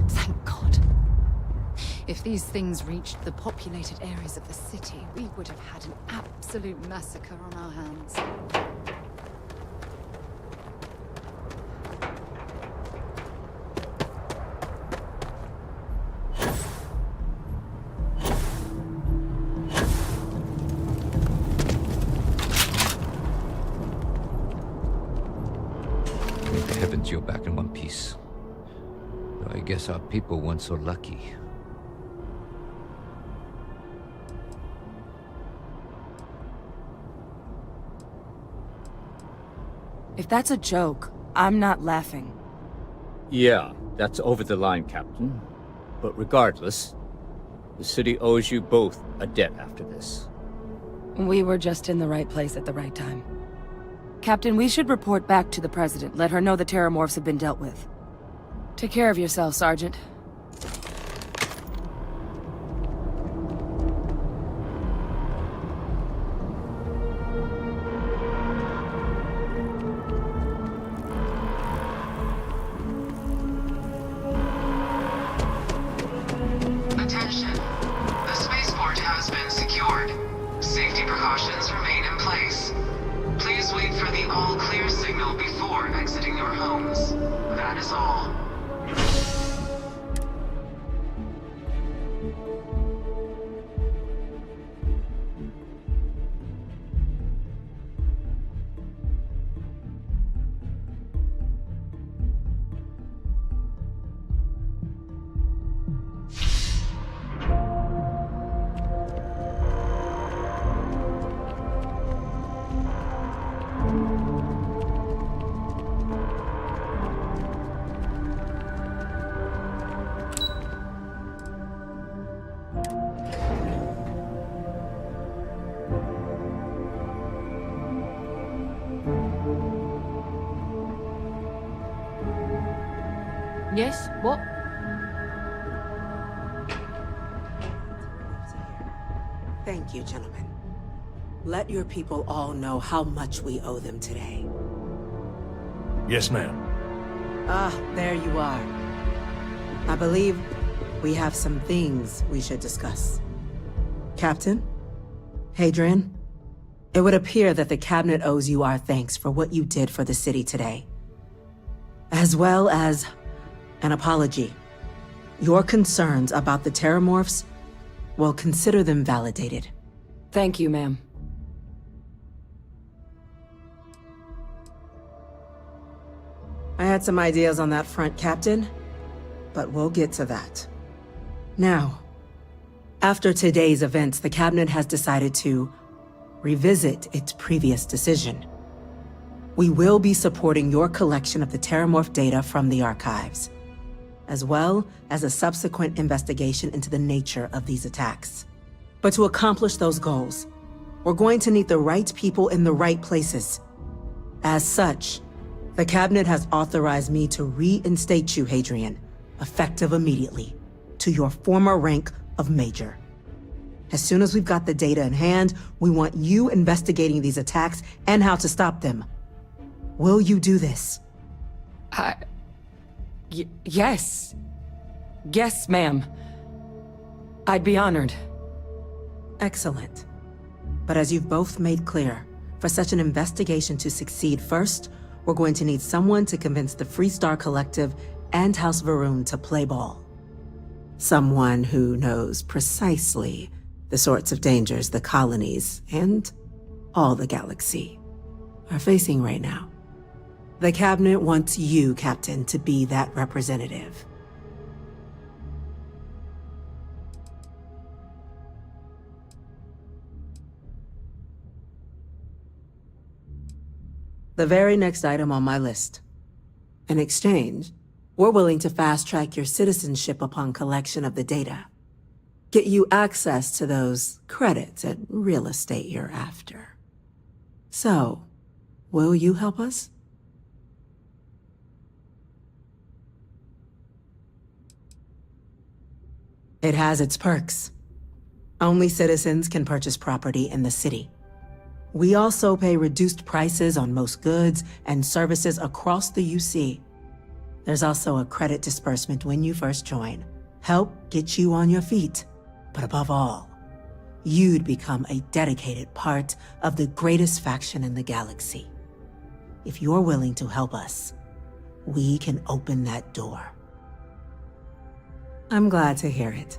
Thank God. If these things reached the populated areas of the city, we would have had an absolute massacre on our hands. I guess our people weren't so lucky. If that's a joke, I'm not laughing. Yeah, that's over the line, Captain. But regardless, the city owes you both a debt after this. We were just in the right place at the right time. Captain, we should report back to the President. Let her know the Terramorphs have been dealt with. Take care of yourself, Sergeant. Attention. The spaceport has been secured. Safety precautions remain in place. Please wait for the all-clear signal before exiting your homes. That is all. Yes? What? Thank you, gentlemen. Let your people all know how much we owe them today. Yes, ma'am. Ah, there you are. I believe we have some things we should discuss. Captain? Hadrian? It would appear that the Cabinet owes you our thanks for what you did for the city today. As well as an apology. Your concerns about the Terramorphs, well, consider them validated. Thank you, ma'am. I had some ideas on that front, Captain, but we'll get to that. Now, after today's events, the Cabinet has decided to revisit its previous decision. We will be supporting your collection of the Terramorph data from the archives, as well as a subsequent investigation into the nature of these attacks. But to accomplish those goals, we're going to need the right people in the right places. As such, the Cabinet has authorized me to reinstate you, Hadrian, effective immediately, to your former rank of Major. As soon as we've got the data in hand, we want you investigating these attacks and how to stop them. Will you do this? Yes. Yes, ma'am. I'd be honored. Excellent. But as you've both made clear, for such an investigation to succeed, first, we're going to need someone to convince the Freestar Collective and House Varun to play ball. Someone who knows precisely the sorts of dangers the colonies and all the galaxy are facing right now. The Cabinet wants you, Captain, to be that representative. The very next item on my list. In exchange, we're willing to fast-track your citizenship upon collection of the data. Get you access to those credits and real estate you're after. So, will you help us? It has its perks. Only citizens can purchase property in the city. We also pay reduced prices on most goods and services across the UC. There's also a credit disbursement when you first join. Help get you on your feet. But above all, you'd become a dedicated part of the greatest faction in the galaxy. If you're willing to help us, we can open that door. I'm glad to hear it.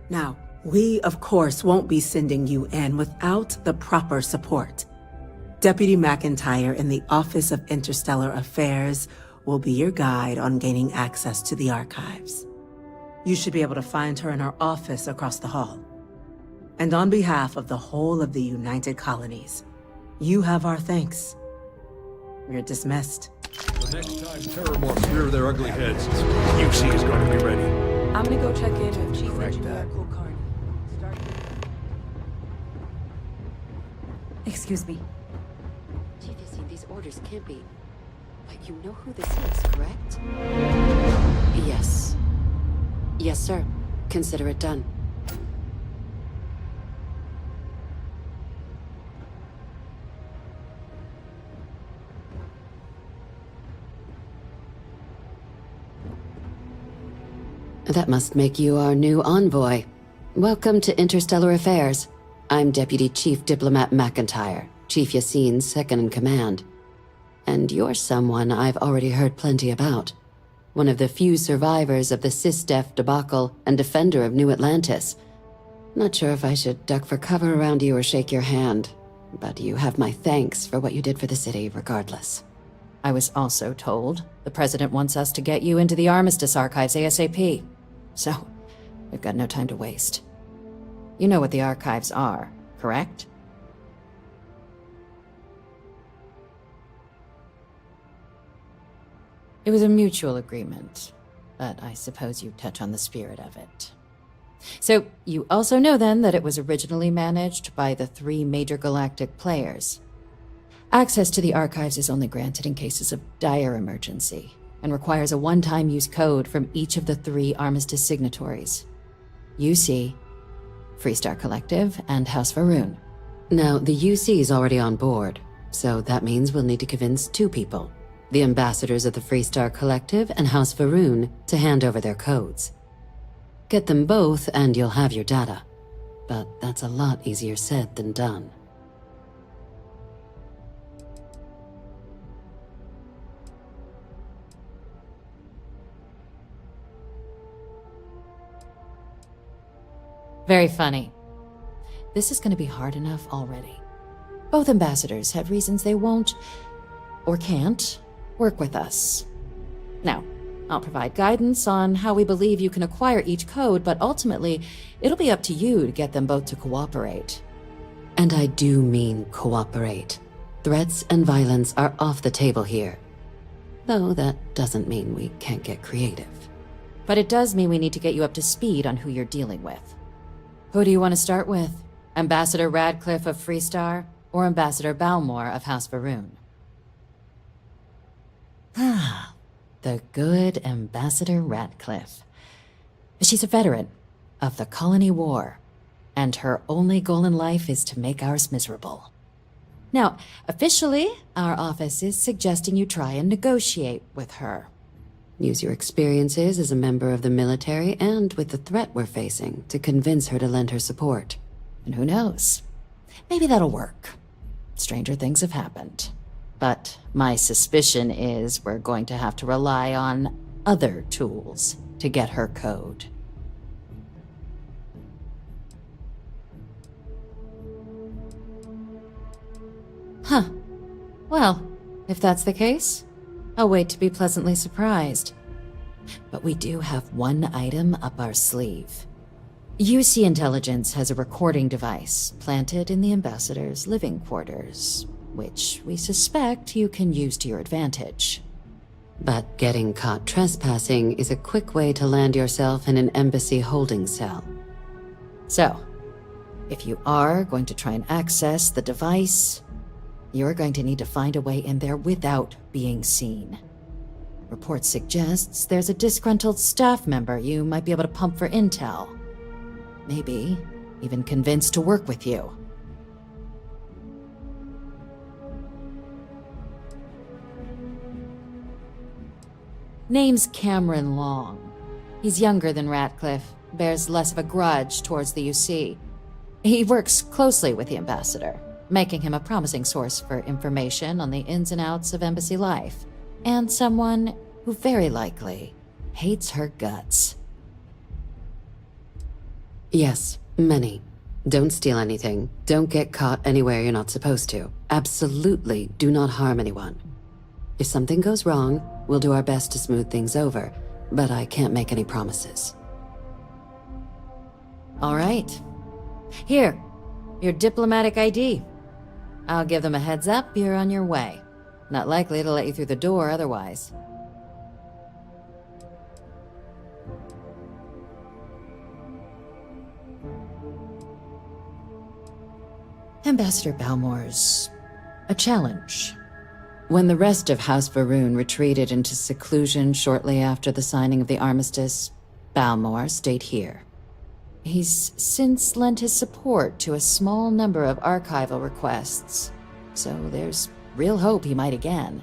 Now, we, of course, won't be sending you in without the proper support. Deputy McIntyre in the Office of Interstellar Affairs will be your guide on gaining access to the archives. You should be able to find her in her office across the hall. And on behalf of the whole of the United Colonies, you have our thanks. You're dismissed. The next time Terrormorphs rear their ugly heads, UC is going to be ready. I'm gonna go check in with Chief Correct Engineer that. Kulkarni. Excuse me. Chief Yassine, these orders can't be... But you know who this is, correct? Yes. Yes, sir. Consider it done. That must make you our new envoy. Welcome to Interstellar Affairs. I'm Deputy Chief Diplomat McIntyre, Chief Yassine's second-in-command. And you're someone I've already heard plenty about. One of the few survivors of the SysDef debacle and defender of New Atlantis. Not sure if I should duck for cover around you or shake your hand, but you have my thanks for what you did for the city regardless. I was also told the President wants us to get you into the Armistice archives ASAP. So, we've got no time to waste. You know what the archives are, correct? It was a mutual agreement, but I suppose you touch on the spirit of it. So, you also know then that it was originally managed by the 3 major galactic players. Access to the archives is only granted in cases of dire emergency, and requires a one-time use code from each of the 3 Armistice signatories. UC, Freestar Collective, and House Varun. Now, the UC is already on board, so that means we'll need to convince 2 people. The ambassadors of the Freestar Collective and House Varun to hand over their codes. Get them both and you'll have your data. But that's a lot easier said than done. Very funny. This is going to be hard enough already. Both ambassadors have reasons they won't, or can't, work with us. Now, I'll provide guidance on how we believe you can acquire each code, but ultimately, it'll be up to you to get them both to cooperate. And I do mean cooperate. Threats and violence are off the table here. Though that doesn't mean we can't get creative. But it does mean we need to get you up to speed on who you're dealing with. Who do you want to start with? Ambassador Radcliffe of Freestar, or Ambassador Balmore of House Varun? Ah, the good Ambassador Radcliffe. She's a veteran of the Colony War, and her only goal in life is to make ours miserable. Now, officially, our office is suggesting you try and negotiate with her. Use your experiences as a member of the military and with the threat we're facing to convince her to lend her support. And who knows? Maybe that'll work. Stranger things have happened. But my suspicion is we're going to have to rely on other tools to get her code. Huh. Well, if that's the case, I'll wait to be pleasantly surprised. But we do have one item up our sleeve. UC Intelligence has a recording device planted in the Ambassador's living quarters, which we suspect you can use to your advantage. But getting caught trespassing is a quick way to land yourself in an embassy holding cell. So, if you are going to try and access the device, you're going to need to find a way in there without being seen. Report suggests there's a disgruntled staff member you might be able to pump for intel. Maybe even convince to work with you. Name's Cameron Long. He's younger than Ratcliffe, bears less of a grudge towards the UC. He works closely with the Ambassador, making him a promising source for information on the ins and outs of embassy life, and someone who very likely hates her guts. Yes, many. Don't steal anything. Don't get caught anywhere you're not supposed to. Absolutely do not harm anyone. If something goes wrong, We'll do our best to smooth things over, but I can't make any promises. All right. Here, your diplomatic ID. I'll give them a heads up, you're on your way. Not likely to let you through the door otherwise. Ambassador Balmore's a challenge. When the rest of House Varun retreated into seclusion shortly after the signing of the armistice, Balmore stayed here. He's since lent his support to a small number of archival requests, so there's real hope he might again.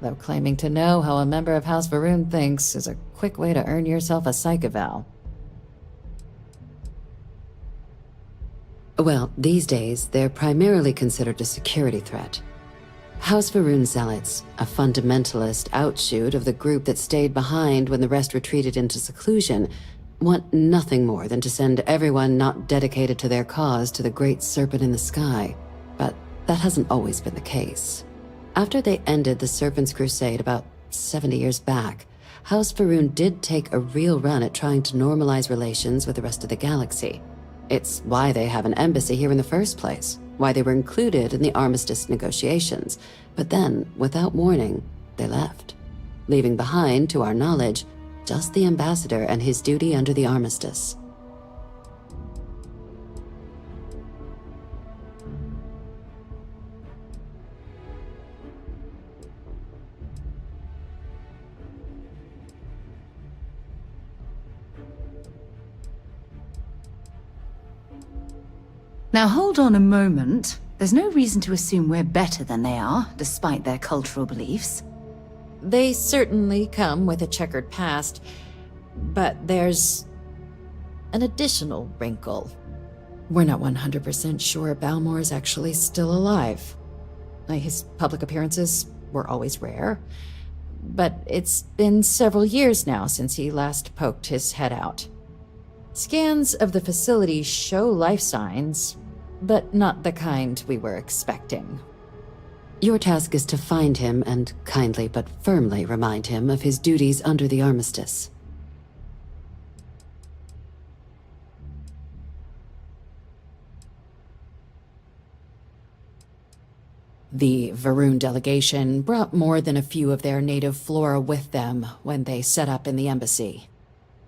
Though claiming to know how a member of House Varun thinks is a quick way to earn yourself a psych eval. Well, these days, they're primarily considered a security threat. House Varun zealots, a fundamentalist outshoot of the group that stayed behind when the rest retreated into seclusion, want nothing more than to send everyone not dedicated to their cause to the great serpent in the sky. But that hasn't always been the case. After they ended the Serpent's Crusade about 70 years back, House Varun did take a real run at trying to normalize relations with the rest of the galaxy. It's why they have an embassy here in the first place, why they were included in the armistice negotiations. But then, without warning, they left, leaving behind, to our knowledge, just the ambassador and his duty under the armistice. Now hold on a moment. There's no reason to assume we're better than they are, despite their cultural beliefs. They certainly come with a checkered past, but there's an additional wrinkle. We're not 100% sure Balmore is actually still alive. His public appearances were always rare, but it's been several years now since he last poked his head out. Scans of the facility show life signs, but not the kind we were expecting. Your task is to find him and kindly but firmly remind him of his duties under the armistice. The Varun delegation brought more than a few of their native flora with them when they set up in the embassy.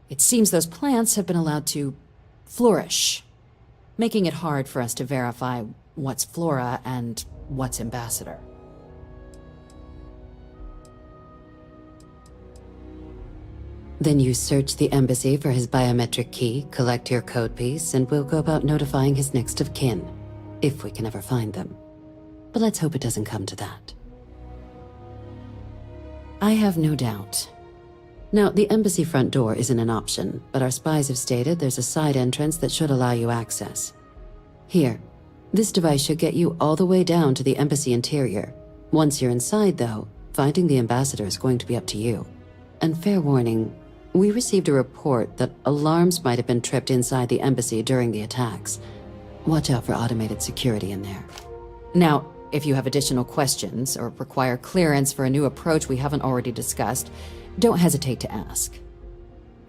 It seems those plants have been allowed to flourish, making it hard for us to verify what's flora and what's ambassador. Then you search the embassy for his biometric key, collect your code piece, and we'll go about notifying his next of kin, if we can ever find them. But let's hope it doesn't come to that. I have no doubt. Now, the embassy front door isn't an option, but our spies have stated there's a side entrance that should allow you access. Here, this device should get you all the way down to the embassy interior. Once you're inside, though, finding the ambassador is going to be up to you. And fair warning, we received a report that alarms might have been tripped inside the embassy during the attacks. Watch out for automated security in there. Now, if you have additional questions or require clearance for a new approach we haven't already discussed, don't hesitate to ask.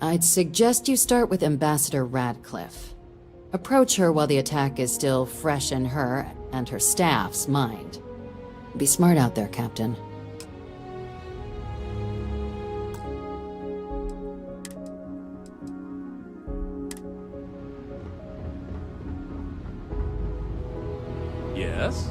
I'd suggest you start with Ambassador Radcliffe. Approach her while the attack is still fresh in her and her staff's mind. Be smart out there, Captain. Yes?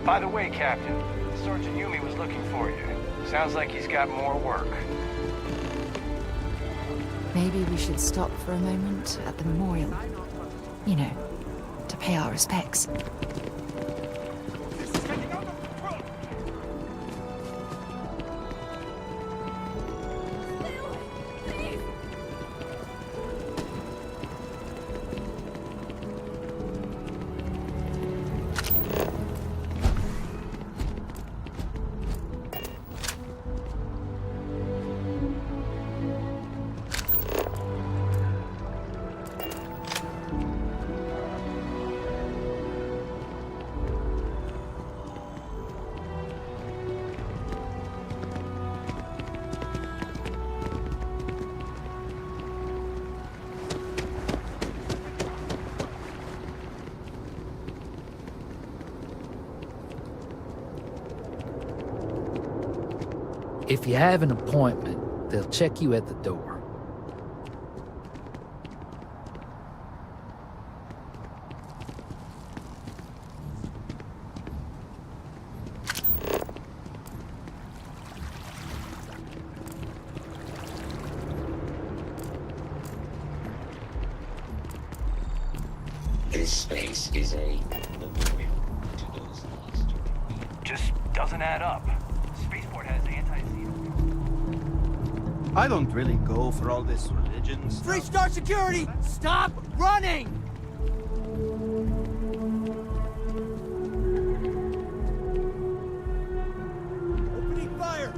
By the way, Captain, Sergeant Yumi was looking for you. Sounds like he's got more work. Maybe we should stop for a moment at the memorial. You know, to pay our respects. If you have an appointment, they'll check you at the door. This space is a memorial to those lost. Just doesn't add up. Spaceport has anti-xeno. I don't really go for all this religion stuff. Free Star Security! Stop running! Opening fire!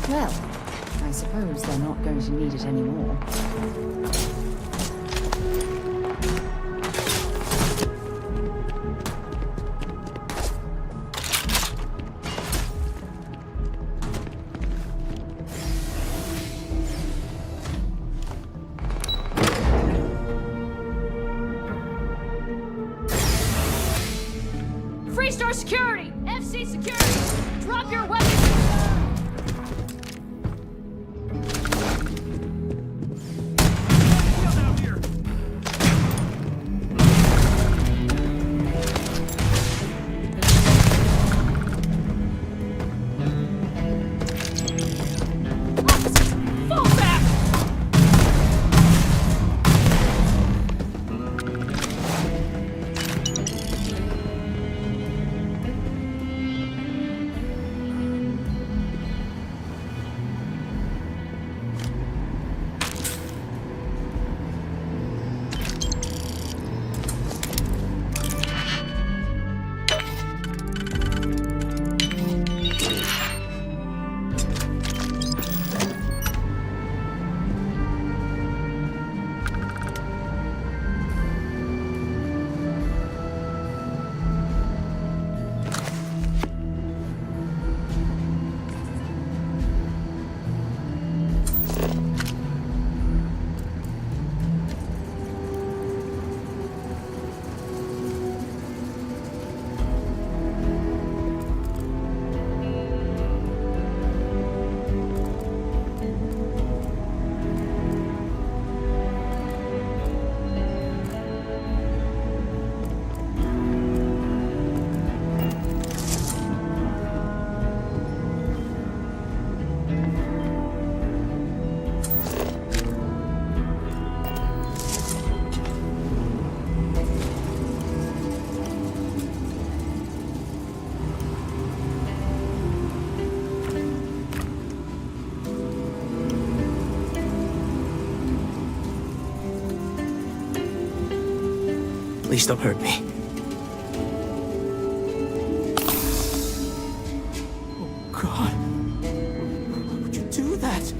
Well, I suppose they're not going to need it anymore. Free Star Security! FC Security! Drop your weapons! Please don't hurt me. Oh, God. Why would you do that?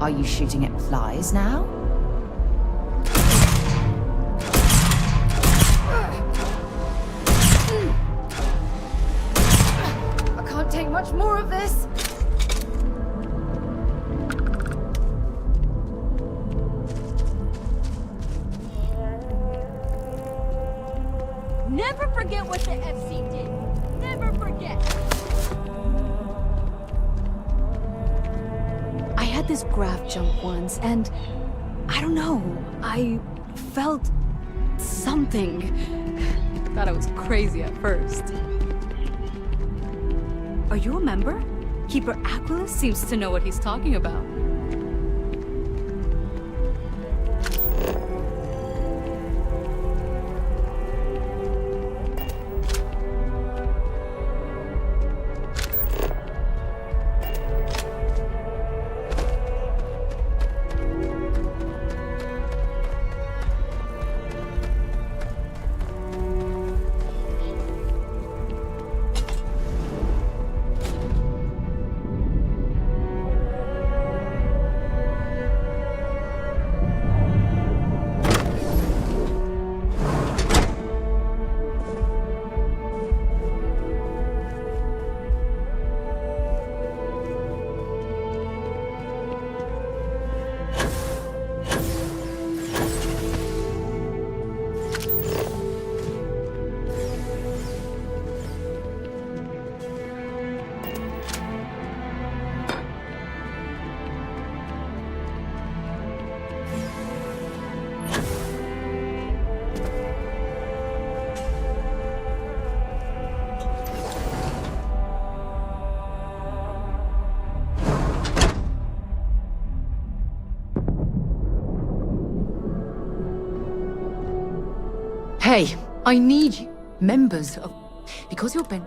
Are you shooting at flies now? I can't take much more of this. Never forget what the FC did. Never forget. I had this graph jump once, and I don't know, I felt something. I thought I was crazy at first. Are you a member? Keeper Aquilus seems to know what he's talking about. Hey, I need you, members of... Because you've been...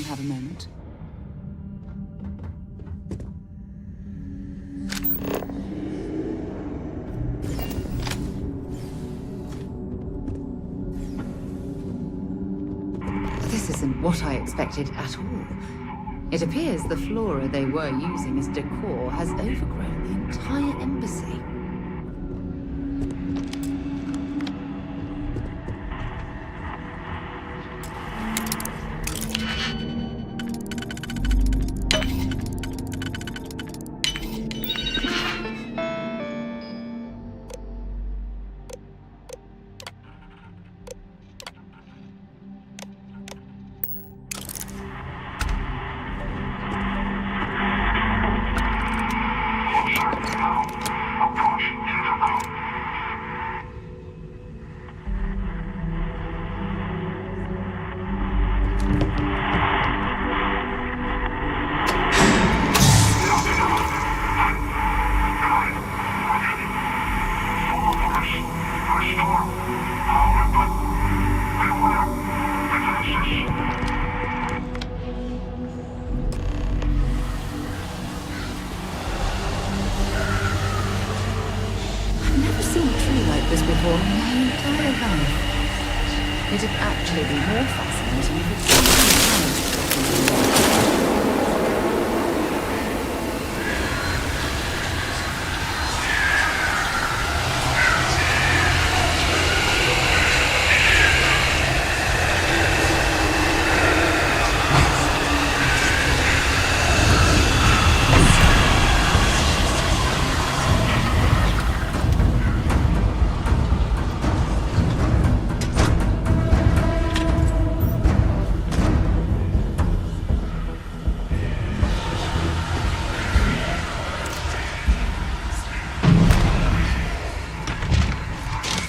Have a moment. This isn't what I expected at all. It appears the Flora they were using as decor has overgrown the entire embassy. It'd actually be more fascinating if it's something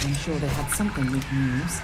I'm sure they had something we can use.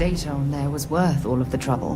data on there was worth all of the trouble.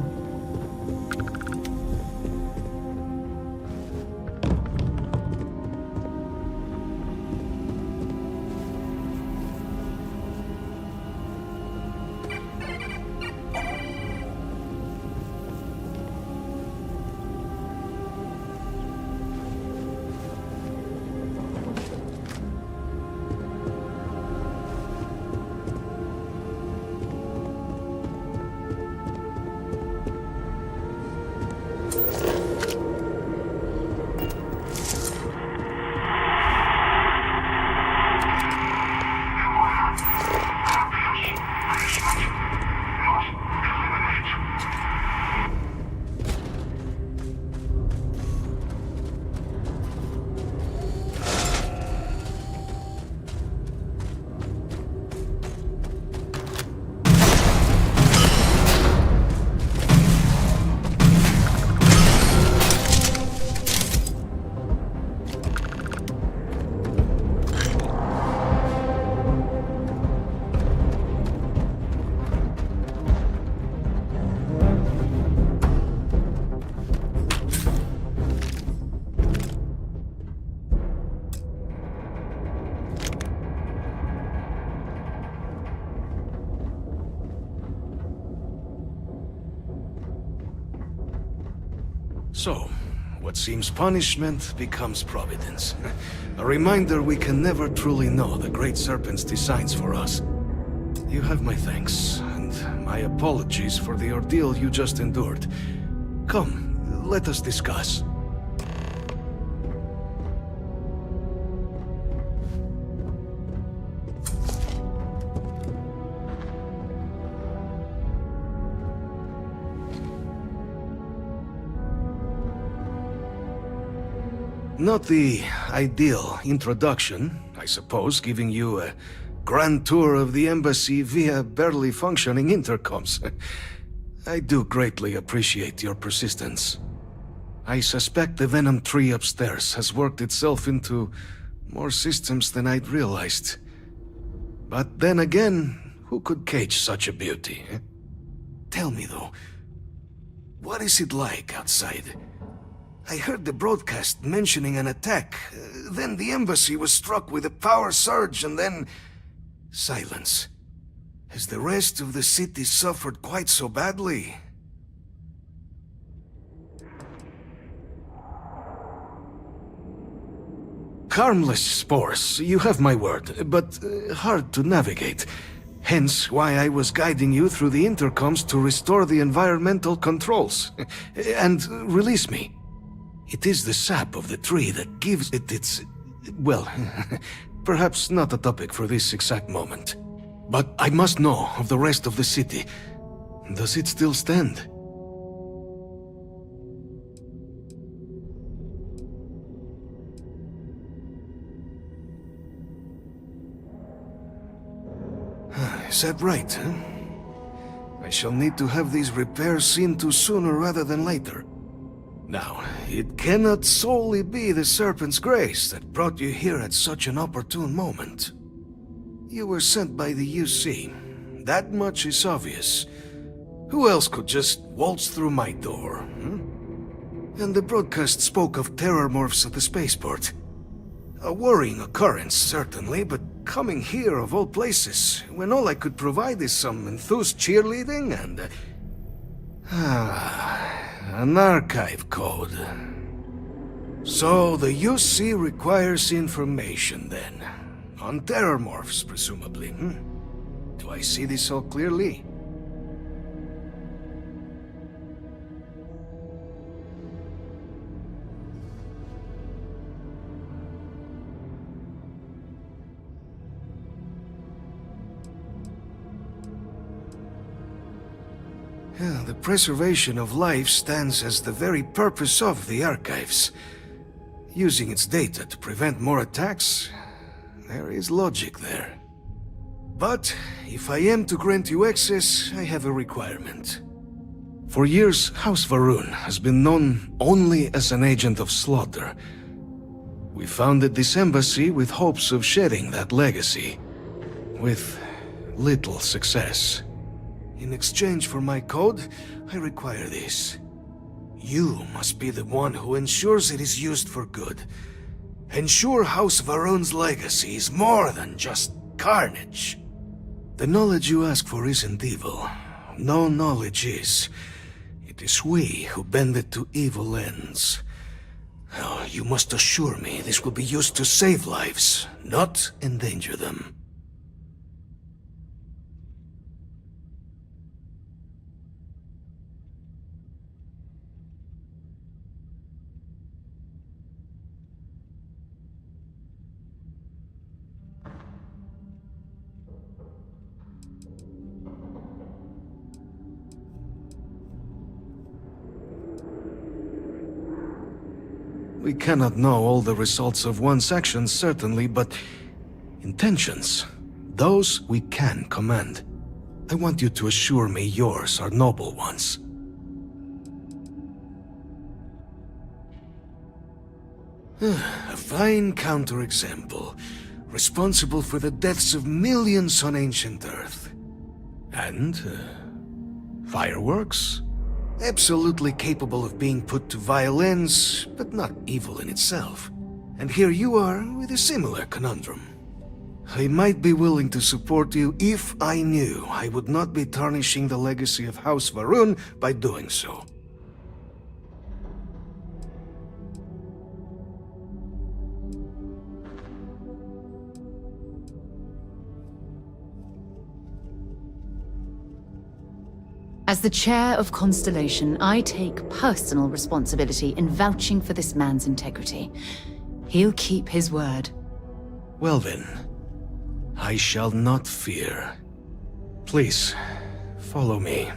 So, what seems punishment becomes providence. A reminder we can never truly know the Great Serpent's designs for us. You have my thanks, and my apologies for the ordeal you just endured. Come, let us discuss. Not the ideal introduction, I suppose, giving you a grand tour of the embassy via barely functioning intercoms. I do greatly appreciate your persistence. I suspect the Venom tree upstairs has worked itself into more systems than I'd realized. But then again, who could cage such a beauty? Tell me though, what is it like outside? I heard the broadcast mentioning an attack, then the embassy was struck with a power surge, and then silence. Has the rest of the city suffered quite so badly? Harmless spores, you have my word, but hard to navigate. Hence why I was guiding you through the intercoms to restore the environmental controls. And release me. It is the sap of the tree that gives it its... well, perhaps not a topic for this exact moment. But I must know of the rest of the city. Does it still stand? Is that right, huh? I shall need to have these repairs seen to sooner rather than later. Now, it cannot solely be the Serpent's grace that brought you here at such an opportune moment. You were sent by the UC. That much is obvious. Who else could just waltz through my door, And the broadcast spoke of terror morphs at the spaceport. A worrying occurrence, certainly, but coming here of all places, when all I could provide is some enthused cheerleading and... an archive code. So the UC requires information, then. On terror morphs, presumably, Do I see this all clearly? The preservation of life stands as the very purpose of the archives. Using its data to prevent more attacks, there is logic there. But if I am to grant you access, I have a requirement. For years, House Varun has been known only as an agent of slaughter. We founded this embassy with hopes of shedding that legacy, with little success. In exchange for my code, I require this. You must be the one who ensures it is used for good. Ensure House Varun's legacy is more than just carnage. The knowledge you ask for isn't evil. No knowledge is. It is we who bend it to evil ends. Oh, you must assure me this will be used to save lives, not endanger them. We cannot know all the results of one's actions, certainly, but intentions, those we can command. I want you to assure me yours are noble ones. A fine counterexample, responsible for the deaths of millions on ancient Earth. And, fireworks? Absolutely capable of being put to violence, but not evil in itself. And here you are with a similar conundrum. I might be willing to support you if I knew I would not be tarnishing the legacy of House Varun by doing so. As the chair of Constellation, I take personal responsibility in vouching for this man's integrity. He'll keep his word. Well then, I shall not fear. Please, follow me.